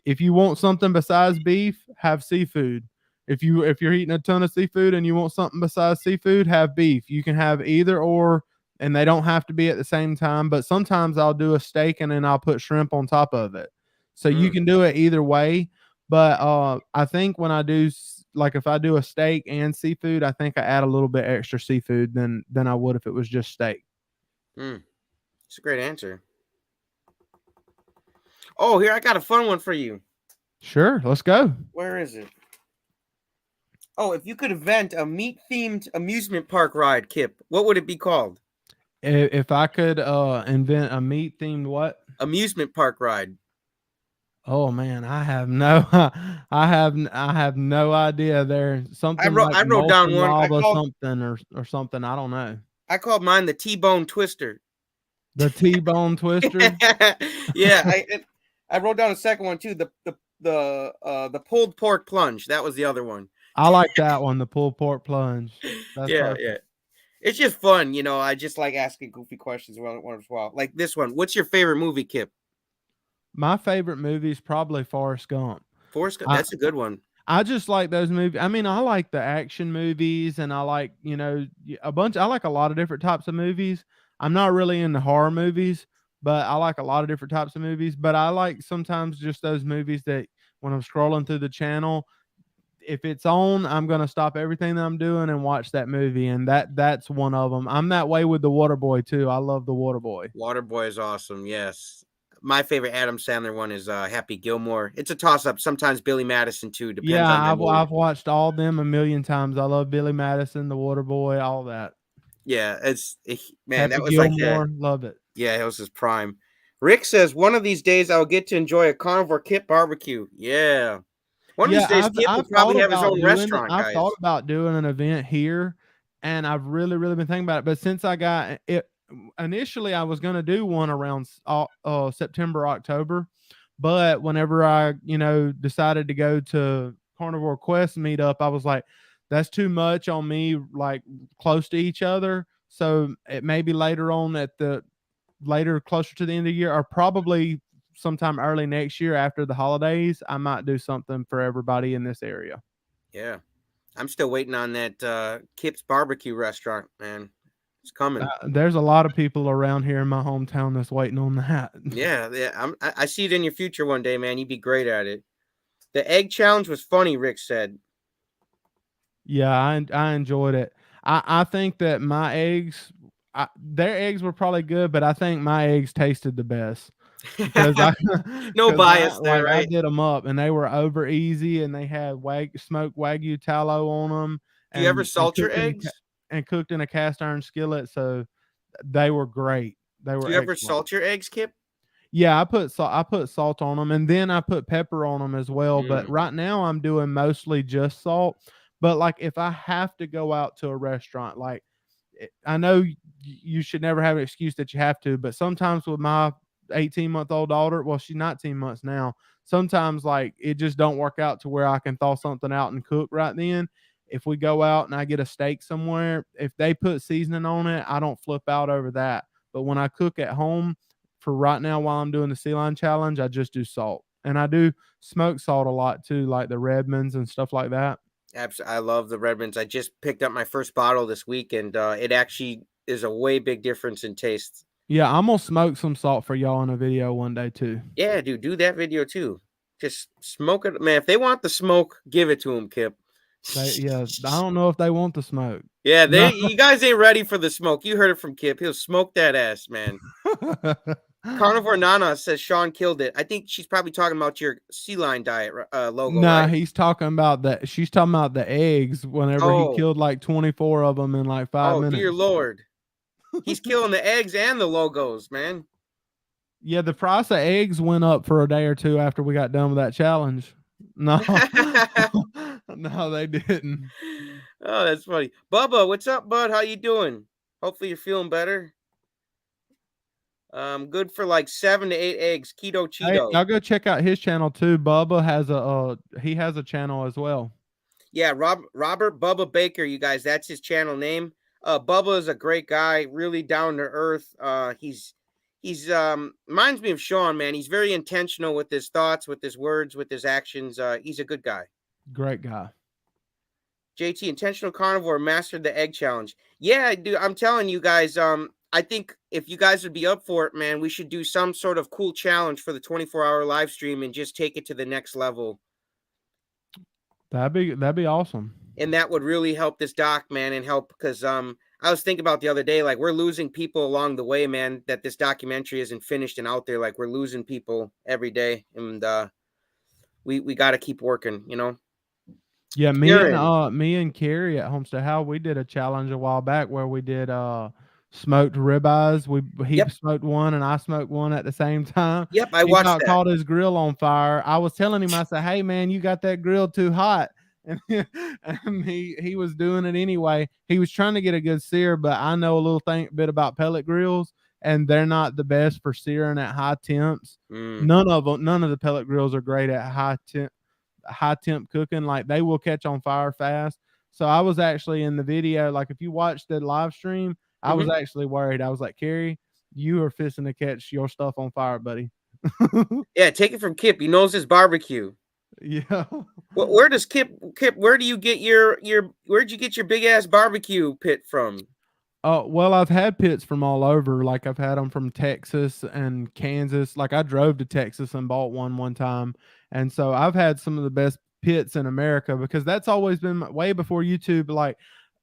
if you want something besides beef, have seafood. If you're eating a ton of seafood and you want something besides seafood, have beef. You can have either or, and they don't have to be at the same time. But sometimes I'll do a steak and then I'll put shrimp on top of it. So you Mm. can do it either way. But I think when I do, like, if I do a steak and seafood, I think I add a little bit extra seafood than I would if it was just steak. Mm. It's a great answer. Oh, here, I got a fun one for you. Sure, let's go. Where is it? Oh, if you could invent a meat themed amusement park ride, Kipp, what would it be called? If I could invent a meat themed what? Amusement park ride. Oh man, I have no idea. There something like I wrote down molten one. lava something or something. I don't know. I called mine the T-bone twister. The T-bone twister. Yeah, I wrote down a second one too. The pulled pork plunge. That was the other one. I like that one, the pulled pork plunge. That's Yeah, yeah. perfect. It's just fun, you know. I just like asking goofy questions as well. Like this one. What's your favorite movie, Kip? My favorite movie is probably Forrest Gump. Forrest Gump. I That's a good one. I just like those movies. I mean, I like the action movies and I like, I like a lot of different types of movies. I'm not really into horror movies, but I like a lot of different types of movies. But I like sometimes just those movies that when I'm scrolling through the channel, if it's on, I'm gonna stop everything that I'm doing and watch that movie. And that's one of them. I'm that way with the Waterboy too. I love the Waterboy. Waterboy is awesome. Yes. My favorite Adam Sandler one is Happy Gilmore. It's a toss up. Sometimes Billy Madison too. Depends Yeah, on my mood. I've watched all them a million times. I love Billy Madison, the Waterboy, all that. Yeah, man, Happy that was like Gilmore, love it. yeah, it was his prime. Rick says one of these days I'll get to enjoy a carnivore Kip barbecue. Yeah. One of these Yeah, days Kip will probably have his own restaurant, I've thought guys. about doing an event here, and I've really, really been thinking about it. But since I got it, initially I was gonna do one around September, October, but whenever I, decided to go to Carnivore Quest meetup, I was like, that's too much on me, like close to each other. So it may be later on at the later closer to the end of the year, or probably sometime early next year after the holidays, I might do something for everybody in this area. Yeah. I'm still waiting on that Kip's barbecue restaurant, man. It's coming. There's a lot of people around here in my hometown that's waiting on that. Yeah, yeah. I see it in your future one day, man. You'd be great at it. The egg challenge was funny, Rick said. Yeah, I enjoyed it. I think that my eggs, their eggs were probably good, but I think my eggs tasted the best because I No because bias there, I right? did them up and they were over easy and they had smoked wagyu tallow on them Do you ever and salt your eggs? cooked in a cast iron skillet, so they were great. They Do were you ever excellent. salt your eggs, Kip? Yeah, I put salt on them, and then I put pepper on them as well, but Mm, right now I'm doing mostly just salt. But, like, if I have to go out to a restaurant, like, I know you should never have an excuse that you have to, but sometimes with my 18-month-old daughter, well, she's 19 months now, sometimes, like, it just don't work out to where I can thaw something out and cook right then. If we go out and I get a steak somewhere, if they put seasoning on it, I don't flip out over that. But when I cook at home, for right now while I'm doing the sea lion challenge, I just do salt. And I do smoke salt a lot too, like the Redmonds and stuff like that. I love the Redmonds. I just picked up my first bottle this week, and it actually is a way big difference in taste. Yeah, I'm gonna smoke some salt for y'all in a video one day too. Yeah, dude, do that video too. Just smoke it, man. If they want the smoke, give it to them, Kip. Yeah, I don't know if they want the smoke. Yeah, No. you guys ain't ready for the smoke. You heard it from Kip. He'll smoke that ass, man. Carnivore Nana says Sean killed it. I think she's probably talking about your sea lion diet logo, Nah, right? he's talking about that. She's talking about the eggs. Whenever he Oh, killed like 24 of them in like 5 minutes. dear Lord. He's killing the eggs and the logos, man. Yeah, the price of eggs went up for a day or two after we got done with that challenge. No, no, they didn't. Oh, that's funny. Bubba, what's up, bud? How you doing? Hopefully you're feeling better. Good for like 7 to 8 eggs. Keto Hey, Cheeto. y'all go check out his channel too. Bubba has he has a channel as well. Yeah, Robert Bubba Baker, you guys. That's his channel name. Bubba is a great guy, really down to earth. He's reminds me of Sean, man. He's very intentional with his thoughts, with his words, with his actions. He's a good guy. Great guy. JT, intentional carnivore mastered the egg challenge. Yeah, dude, I'm telling you guys. I think if you guys would be up for it, man, we should do some sort of cool challenge for the 24-hour live stream and just take it to the next level. That'd be awesome. And that would really help this doc, man, and help because I was thinking about the other day, like we're losing people along the way, man, that this documentary isn't finished and out there. Like we're losing people every day, and we got to keep working, you know. Yeah, Karen, me and Carrie at Homestead How we did a challenge a while back where we did smoked ribeyes. He Yep. smoked one and I smoked one at the same time. Yep. I He watched about that. caught his grill on fire. I was telling him, I said, "Hey man, you got that grill too hot." And, and he was doing it anyway. He was trying to get a good sear, but I know a little bit about pellet grills, and they're not the best for searing at high temps. Mm. None of the pellet grills are great at high temp cooking. Like they will catch on fire fast. So I was actually in the video, like if you watch the live stream, I was Hmm. actually worried. I was like, Carrie, you are fixing to catch your stuff on fire, buddy. Yeah, take it from Kipp. He knows his barbecue. Yeah. Where does Kipp? Where do you get your? Where'd you get your big ass barbecue pit from? Well, I've had pits from all over. Like I've had them from Texas and Kansas. Like I drove to Texas and bought one time, and so I've had some of the best pits in America because that's always been way before YouTube.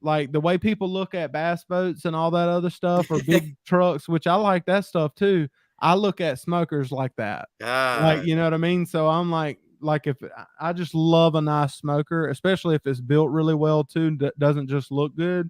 Like the way people look at bass boats and all that other stuff or big trucks, which I like that stuff too. I look at smokers like that. Like Ah, you know what I mean. So I'm like if I just love a nice smoker, especially if it's built really well too, doesn't just look good.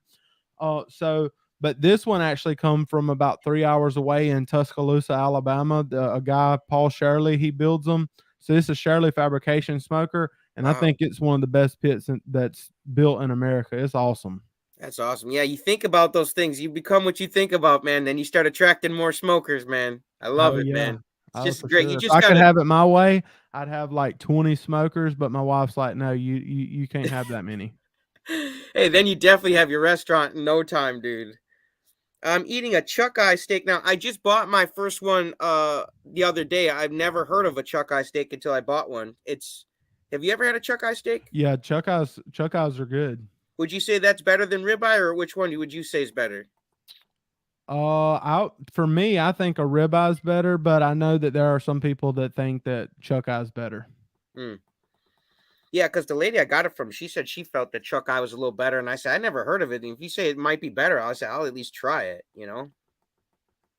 But this one actually come from about 3 hours away in Tuscaloosa, Alabama. A guy, Paul Shirley, he builds them. So this is Shirley Fabrication Smoker, and I wow, think it's one of the best pits that's built in America. It's awesome. that's awesome. Yeah, you think about those things, you become what you think about, man. Then you start attracting more smokers, man. I love Oh it, yeah. man. It's Oh, just for great. You sure. If just I could gotta. have it my way, I'd have like 20 smokers, but my wife's like, no, you can't have that many. Hey, then you definitely have your restaurant in no time, dude. I'm eating a chuck eye steak now. I just bought my first one the other day. I've never heard of a chuck eye steak until I bought one. It's Have you ever had a chuck eye steak? Yeah, chuck eyes are good. Would you say that's better than ribeye, or which one would you say is better? For me, I think a ribeye's better, but I know that there are some people that think that chuck eye's better. Hmm. Yeah, because the lady I got it from, she said she felt that chuck eye was a little better, and I said I never heard of it. And if you say it might be better, I'll say I'll at least try it. You know?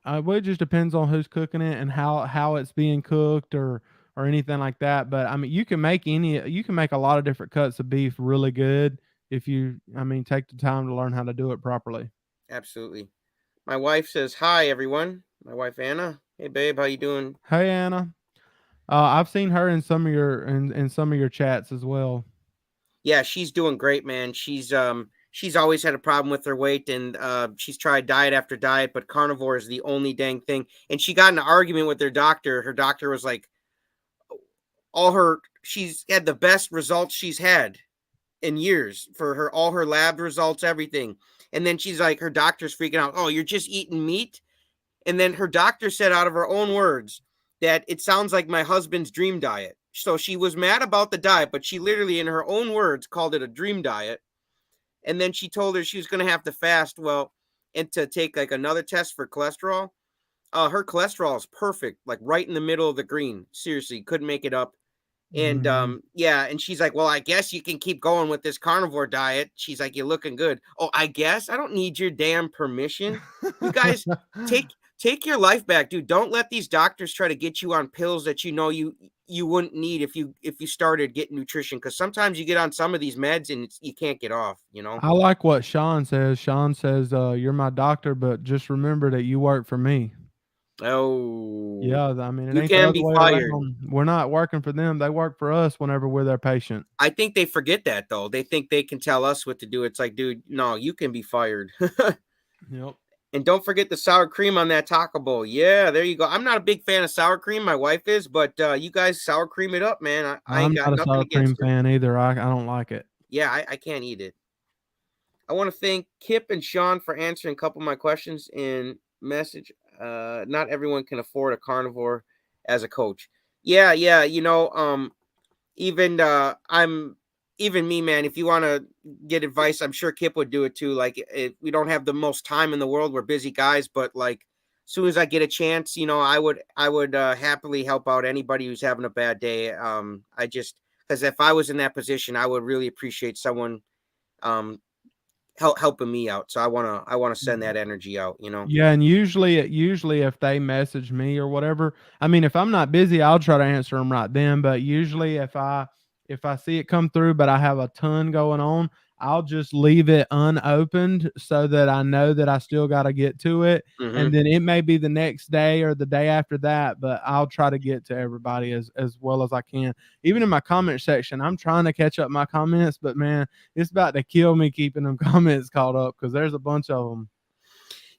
Well, it just depends on who's cooking it and how it's being cooked or anything like that. But I mean, you can make a lot of different cuts of beef really good if you take the time to learn how to do it properly. Absolutely. My wife says hi, everyone. My wife Anna. Hey, babe, how you doing? Hey Anna, I've seen her in in some of your chats as well. Yeah, she's doing great, man. She's always had a problem with her weight, and she's tried diet after diet, but carnivore is the only dang thing. And she got in an argument with her doctor. Her doctor was like, she's had the best results she's had in years for her, all her lab results, everything. And then she's like, her doctor's freaking out. Oh, you're just eating meat. And then her doctor said out of her own words that it sounds like my husband's dream diet. So she was mad about the diet, but she literally, in her own words, called it a dream diet. And then she told her she was going to have to fast, well, and to take like another test for cholesterol. Her cholesterol is perfect, like right in the middle of the green. Seriously, couldn't make it up. And Mhm. yeah, and she's like, well, I guess you can keep going with this carnivore diet. She's like, you're looking good. Oh, I guess I don't need your damn permission. You guys take your life back, dude. Don't let these doctors try to get you on pills that you wouldn't need if you started getting nutrition, because sometimes you get on some of these meds and you can't get off, you know. I like what Sean says. Sean says, "You're my doctor, but just remember that you work for me." Oh, Yeah, I mean, it you ain't the can other be way fired. around. We're not working for them. They work for us whenever we're their patient. I think they forget that though. They think they can tell us what to do. It's like, dude, no, you can be fired. Yep. And don't forget the sour cream on that taco bowl. Yeah, there you go. I'm not a big fan of sour cream. My wife is, but you guys sour cream it up, man. I ain't I'm got not a nothing sour cream against her. fan either. I don't like it. Yeah, I can't eat it. I want to thank Kipp and Sean for answering a couple of my questions in message. Not everyone can afford a carnivore as a coach. Yeah, yeah. Even I'm even me, man. If you want to get advice, I'm sure Kipp would do it too. Like, we don't have the most time in the world, we're busy guys, but like, as soon as I get a chance, I would happily help out anybody who's having a bad day. I just Because if I was in that position, I would really appreciate someone um helping me out. So I want to send that energy out. Yeah, and usually if they message me or whatever, I mean, if I'm not busy, I'll try to answer them right then. But usually if I see it come through, but I have a ton going on, I'll just leave it unopened so that I know that I still got to get to it. Mm-hmm. And then it may be the next day or the day after that, but I'll try to get to everybody as well as I can. Even in my comment section, I'm trying to catch up my comments, but man, it's about to kill me keeping them comments caught up because there's a bunch of them.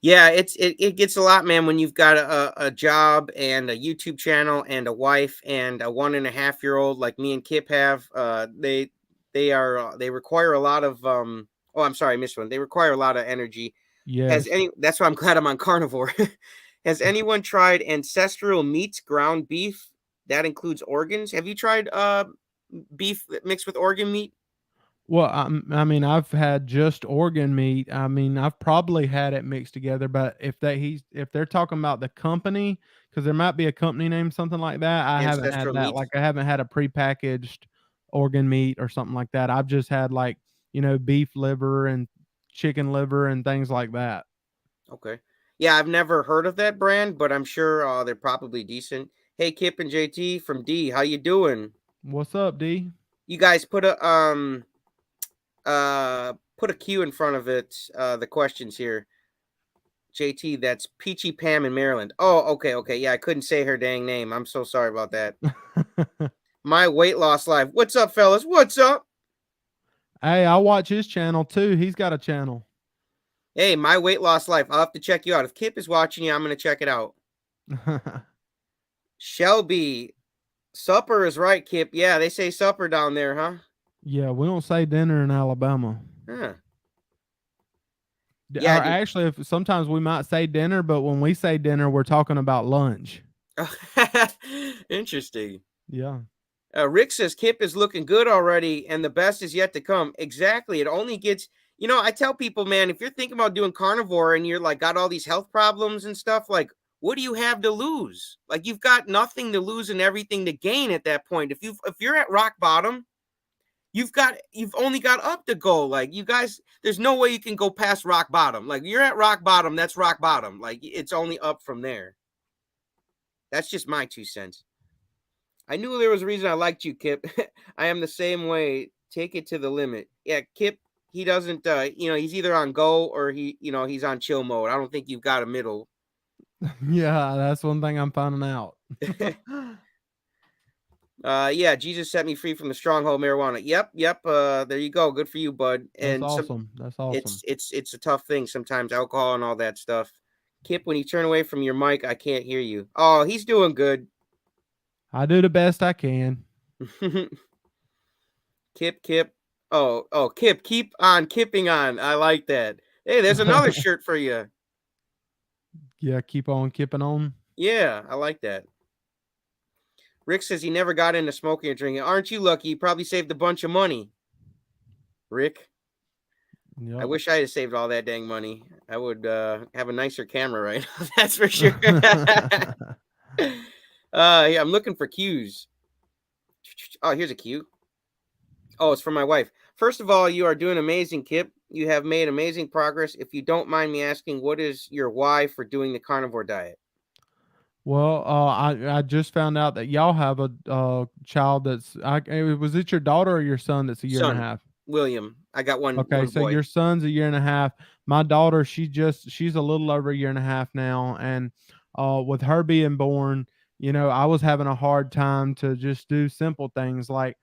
Yeah, it gets a lot, man, when you've got a job and a YouTube channel and a wife and a 1.5-year-old like me and Kip have. They require a lot of oh, I'm sorry, I missed one. They require a lot of energy. Yes. That's why I'm glad I'm on carnivore. Has anyone tried ancestral meats, ground beef? That includes organs. Have you tried beef mixed with organ meat? Well, I mean, I've had just organ meat. I mean, I've probably had it mixed together, but if they're talking about the company, because there might be a company name, something like that, I haven't had Ancestral that. meats. Like, I haven't had a prepackaged organ meat or something like that. I've just had like, beef liver and chicken liver and things like that. Okay. Yeah, I've never heard of that brand, but I'm sure they're probably decent. Hey, Kip and JT from D, how you doing? What's up, D? You guys put a Q in front of it. The questions here. JT, that's Peachy Pam in Maryland. Oh, okay, okay. Yeah, I couldn't say her dang name. I'm so sorry about that. My weight loss life. What's up, fellas? What's up? Hey, I watch his channel too. He's got a channel. Hey, my weight loss life. I'll have to check you out. If Kip is watching you, I'm gonna check it out. Shelby, supper is right, Kip. Yeah, they say supper down there, huh? Yeah, we don't say dinner in Alabama. Huh. Or Yeah, dude. actually, if sometimes we might say dinner, but when we say dinner, we're talking about lunch. Interesting. Yeah. Rick says Kip is looking good already, and the best is yet to come. Exactly. It only gets, I tell people, man, if you're thinking about doing carnivore and you're like got all these health problems and stuff, like, what do you have to lose? Like, you've got nothing to lose and everything to gain at that point. If you're at rock bottom, you've only got up to go. Like, you guys, there's no way you can go past rock bottom. Like, you're at rock bottom, that's rock bottom. Like, it's only up from there. That's just my 2 cents. I knew there was a reason I liked you, Kip. I am the same way. Take it to the limit. Yeah, Kip, he doesn't he's either on go or he's on chill mode. I don't think you've got a middle. Yeah, that's one thing I'm finding out. Yeah, Jesus set me free from the stronghold marijuana. Yep. There you go. Good for you, bud. That's And awesome. That's awesome. it's a tough thing sometimes, alcohol and all that stuff. Kip, when you turn away from your mic, I can't hear you. Oh, he's doing good. I do the best I can. Kip. Oh, Kip, keep on kipping on. I like that. Hey, there's another shirt for you. Yeah, keep on keeping on. Yeah, I like that. Rick says he never got into smoking or drinking. Aren't you lucky? You probably saved a bunch of money. Rick, I Yep. wish I had saved all that dang money. I would have a nicer camera right now. That's for sure. Yeah, I'm looking for cues. Oh, here's a cue. Oh, it's from my wife. First of all, you are doing amazing, Kip. You have made amazing progress. If you don't mind me asking, what is your why for doing the carnivore diet? Well, I just found out that y'all have a child that's was it your daughter or your son that's a year and a Son, half? William. I got one Okay, one so boy. your son's a year and a half. My daughter, she's a little over a year and a half now, and with her being born, I was having a hard time to just do simple things like,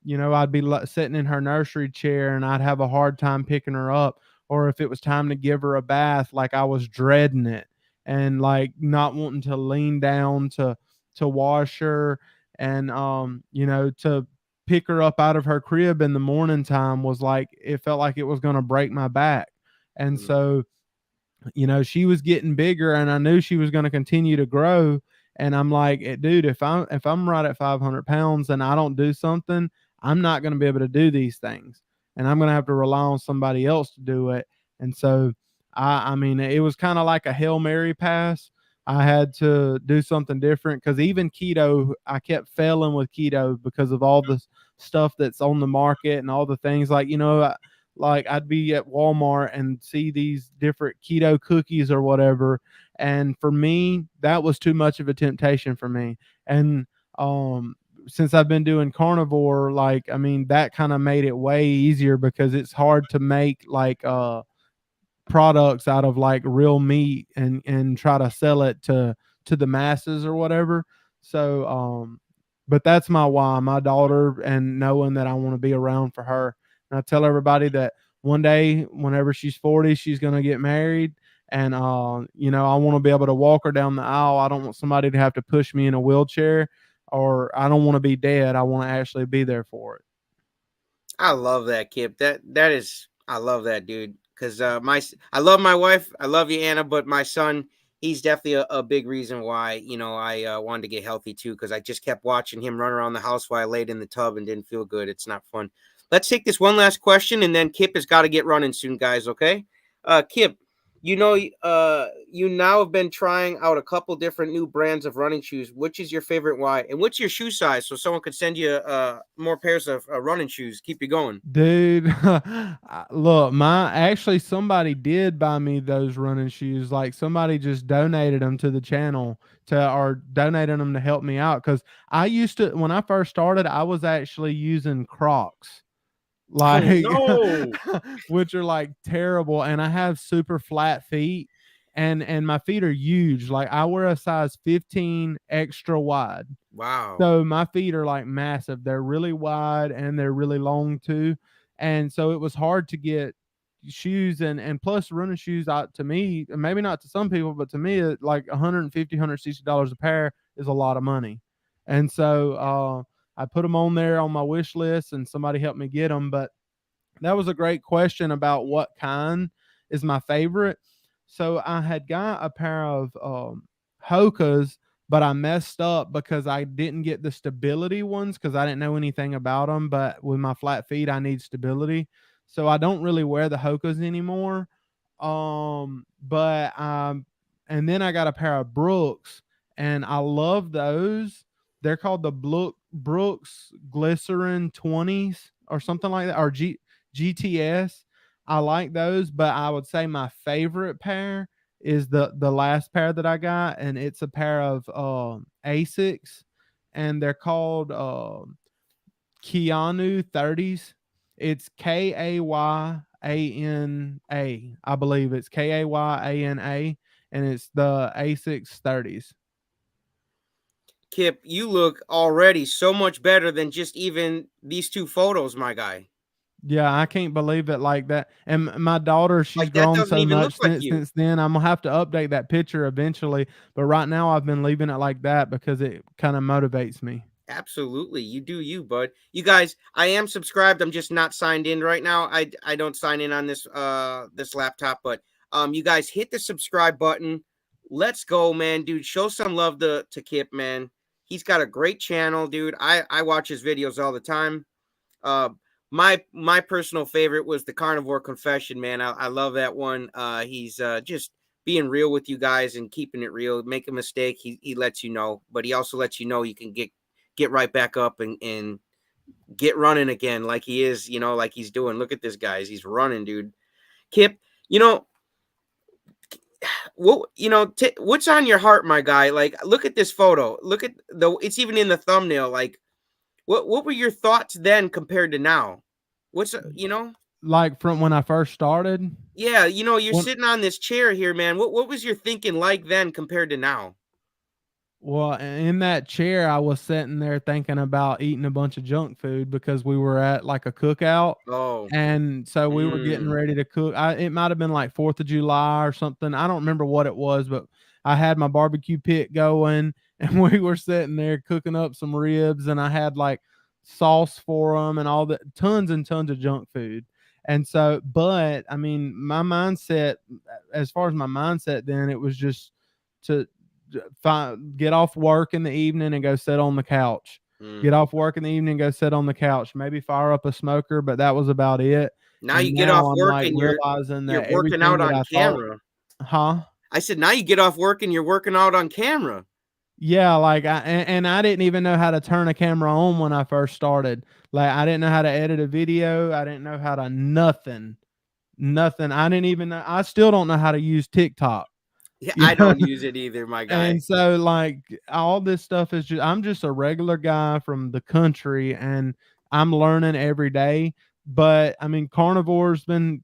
I'd be sitting in her nursery chair and I'd have a hard time picking her up, or if it was time to give her a bath, like I was dreading it and like not wanting to lean down to wash her and to pick her up out of her crib in the morning time was like it felt like it was going to break my back. And Mhm, so, she was getting bigger and I knew she was going to continue to grow. And I'm like, dude, if I'm right at 500 pounds and I don't do something, I'm not going to be able to do these things. And I'm going to have to rely on somebody else to do it. And so I mean, it was kind of like a Hail Mary pass. I had to do something different because even keto, I kept failing with keto because of all the stuff that's on the market and all the things like, like I'd be at Walmart and see these different keto cookies or whatever. And for me, that was too much of a temptation for me. And since I've been doing carnivore, like, I mean, that kind of made it way easier because it's hard to make like products out of like real meat and try to sell it to the masses or whatever. So but that's my why, my daughter, and knowing that I want to be around for her. And I tell everybody that one day whenever she's 40, she's going to get married, and you know, I want to be able to walk her down the aisle. I don't want somebody to have to push me in a wheelchair, or I don't want to be dead. I want to actually be there for it. I love that, Kip. That is, I love that, dude. Because I love my wife. I love you, Anna. But my son, he's definitely a big reason why I wanted to get healthy too. Because I just kept watching him run around the house while I laid in the tub and didn't feel good. It's not fun. Let's take this one last question, and then Kip has got to get running soon, guys. Okay, Kip. You now have been trying out a couple different new brands of running shoes. Which is your favorite? Why? And what's your shoe size? So someone could send you more pairs of running shoes. Keep you going. Dude, look, my actually somebody did buy me those running shoes. Like somebody just donated them to the channel to or donated them to help me out. Cause I used to, when I first started, I was actually using Crocs, Oh like, no! which are like terrible. And I have super flat feet, and my feet are huge. Like I wear a size 15 extra wide. Wow. So my feet are like massive. They're really wide and they're really long too. And so it was hard to get shoes, and plus running shoes out to me, maybe not to some people, but to me like 150 $160 a pair is a lot of money. And so I put them on there on my wish list and somebody helped me get them. But that was a great question about what kind is my favorite. So I had got a pair of Hokas, but I messed up because I didn't get the stability ones because I didn't know anything about them. But with my flat feet, I need stability. So I don't really wear the Hokas anymore. But and then I got a pair of Brooks, and I love those. They're called the Brooks Glycerin 20s or something like that, or GTS. I like those, but I would say my favorite pair is the last pair that I got, and it's a pair of Asics, and they're called Keanu 30s. It's Kayana. I believe it's Kayana, and it's the Asics 30s. Kip, you look already so much better than just even these two photos, my guy. Yeah, I can't believe it like that. And my daughter, she's Like that grown doesn't so even look much like since you. then. I'm gonna have to update that picture eventually. But right now, I've been leaving it like that because it kind of motivates me. Absolutely. You do you, bud. You guys, I am subscribed. I'm just not signed in right now. I don't sign in on this laptop, but you guys hit the subscribe button. Let's go, man, dude. Show some love to Kip, man. He's got a great channel, dude. I watch his videos all the time. Uh my personal favorite was the Carnivore Confession, man. I love that one. He's just being real with you guys and keeping it real. Make a mistake, he lets you know, but he also lets you know you can get right back up and get running again like he is, like he's doing. Look at this, guys. He's running, dude. Kip, you know, what's on your heart, my guy? Like, look at this photo. Look at it's even in the thumbnail. Like, what were your thoughts then compared to now? What's. Like from when I first started, Yeah, you're when sitting on this chair here, man. What was your thinking like then compared to now? well, in that chair, I was sitting there thinking about eating a bunch of junk food because we were at like a cookout. Oh, And so we were getting mm, ready to cook. It might have been like 4th of July or something. I don't remember what it was, but I had my barbecue pit going and we were sitting there cooking up some ribs, and I had like sauce for them and all the tons and tons of junk food. And so, but I mean, my mindset, as far as my mindset then, it was just to get off work in the evening and go sit on the couch. mm. Get off work in the evening, go sit on the couch, maybe fire up a smoker, but that was about it. Now And you get off now I'm work like and realizing you're that working everything out that on I thought, camera. huh? I said, now you get off work and you're working out on camera. Yeah, like and I didn't even know how to turn a camera on when I first started. Like I didn't know how to edit a video. I didn't know how to nothing. Nothing. I didn't even know, I still don't know how to use TikTok. Yeah, You I know? don't use it either, my guy. And so, like, all this stuff is just, I'm just a regular guy from the country, and I'm learning every day. But I mean, carnivore's been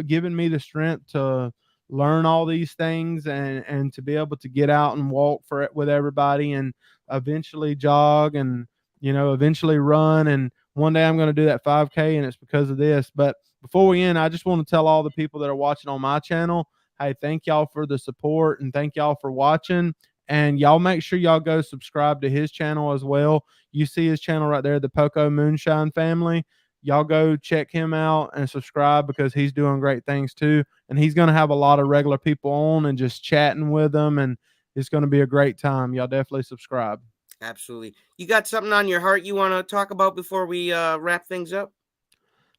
giving me the strength to learn all these things, and to be able to get out and walk for it with everybody, and eventually jog, and eventually run. And one day I'm going to do that 5K, and it's because of this. But before we end, I just want to tell all the people that are watching on my channel, hey, thank y'all for the support, and thank y'all for watching. And y'all make sure y'all go subscribe to his channel as well. You see his channel right there, the Poco Moonshine Family. Y'all go check him out and subscribe, because he's doing great things too. And he's going to have a lot of regular people on and just chatting with them. And it's going to be a great time. Y'all definitely subscribe. Absolutely. You got something on your heart you want to talk about before we wrap things up?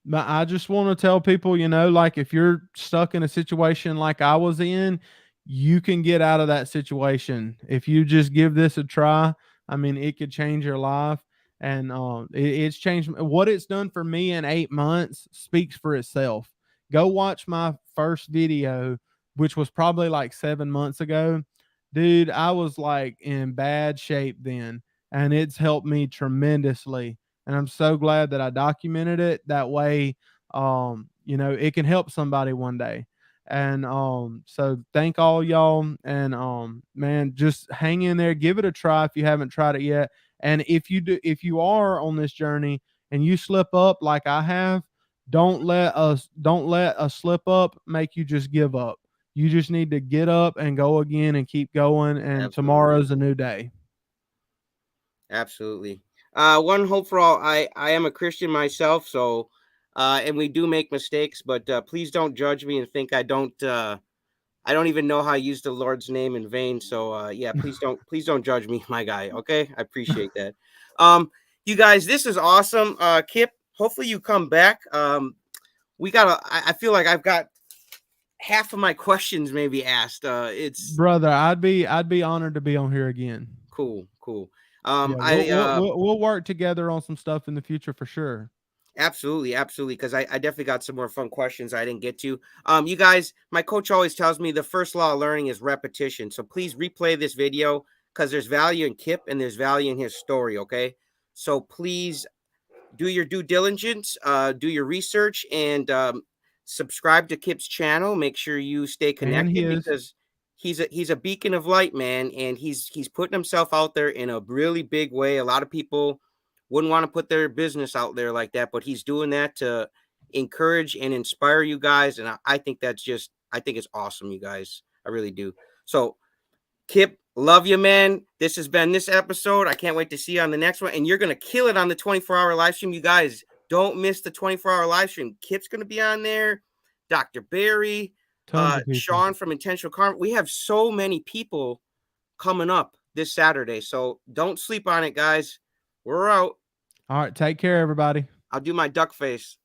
But I just want to tell people, like, if you're stuck in a situation like I was in, you can get out of that situation. If you just give this a try, I mean, it could change your life. And it's changed. What it's done for me in 8 months speaks for itself. Go watch my first video, which was probably like 7 months ago. Dude, I was like in bad shape then, and it's helped me tremendously. And I'm so glad that I documented it. That way, it can help somebody one day. And so thank all y'all. And man, just hang in there, give it a try if you haven't tried it yet. And if you are on this journey and you slip up like I have, don't let a slip up make you just give up. You just need to get up and go again and keep going. And Absolutely. tomorrow's a new day. Absolutely. One hope for all. I am a Christian myself, so and we do make mistakes, but please don't judge me and think I don't even know how I use the Lord's name in vain. So yeah, please don't judge me, my guy. Okay, I appreciate that. Um, you guys, this is awesome. Kipp, hopefully you come back. We gotta. I feel like I've got half of my questions maybe asked. It's Brother, I'd be honored to be on here again. cool, cool. Yeah, we'll I we'll we'll, we'll work together on some stuff in the future for sure. Absolutely, absolutely. Because I definitely got some more fun questions I didn't get to. You guys, my coach always tells me the first law of learning is repetition. So please replay this video because there's value in Kipp and there's value in his story. Okay. So please do your due diligence, do your research, and subscribe to Kipp's channel. Make sure you stay And connected his because he's a beacon of light, man, and he's putting himself out there in a really big way. A lot of people wouldn't want to put their business out there like that, but he's doing that to encourage and inspire you guys, and I think I think it's awesome, you guys. I really do. So Kipp, love you, man. This has been this episode. I can't wait to see you on the next one. And you're going to kill it on the 24-hour live stream. You guys don't miss the 24-hour live stream. Kipp's going to be on there. Dr. Barry, tons of people. Sean from Intentional Carnivore. We have so many people coming up this Saturday. So don't sleep on it, guys. We're out. All right, take care, everybody. I'll do my duck face.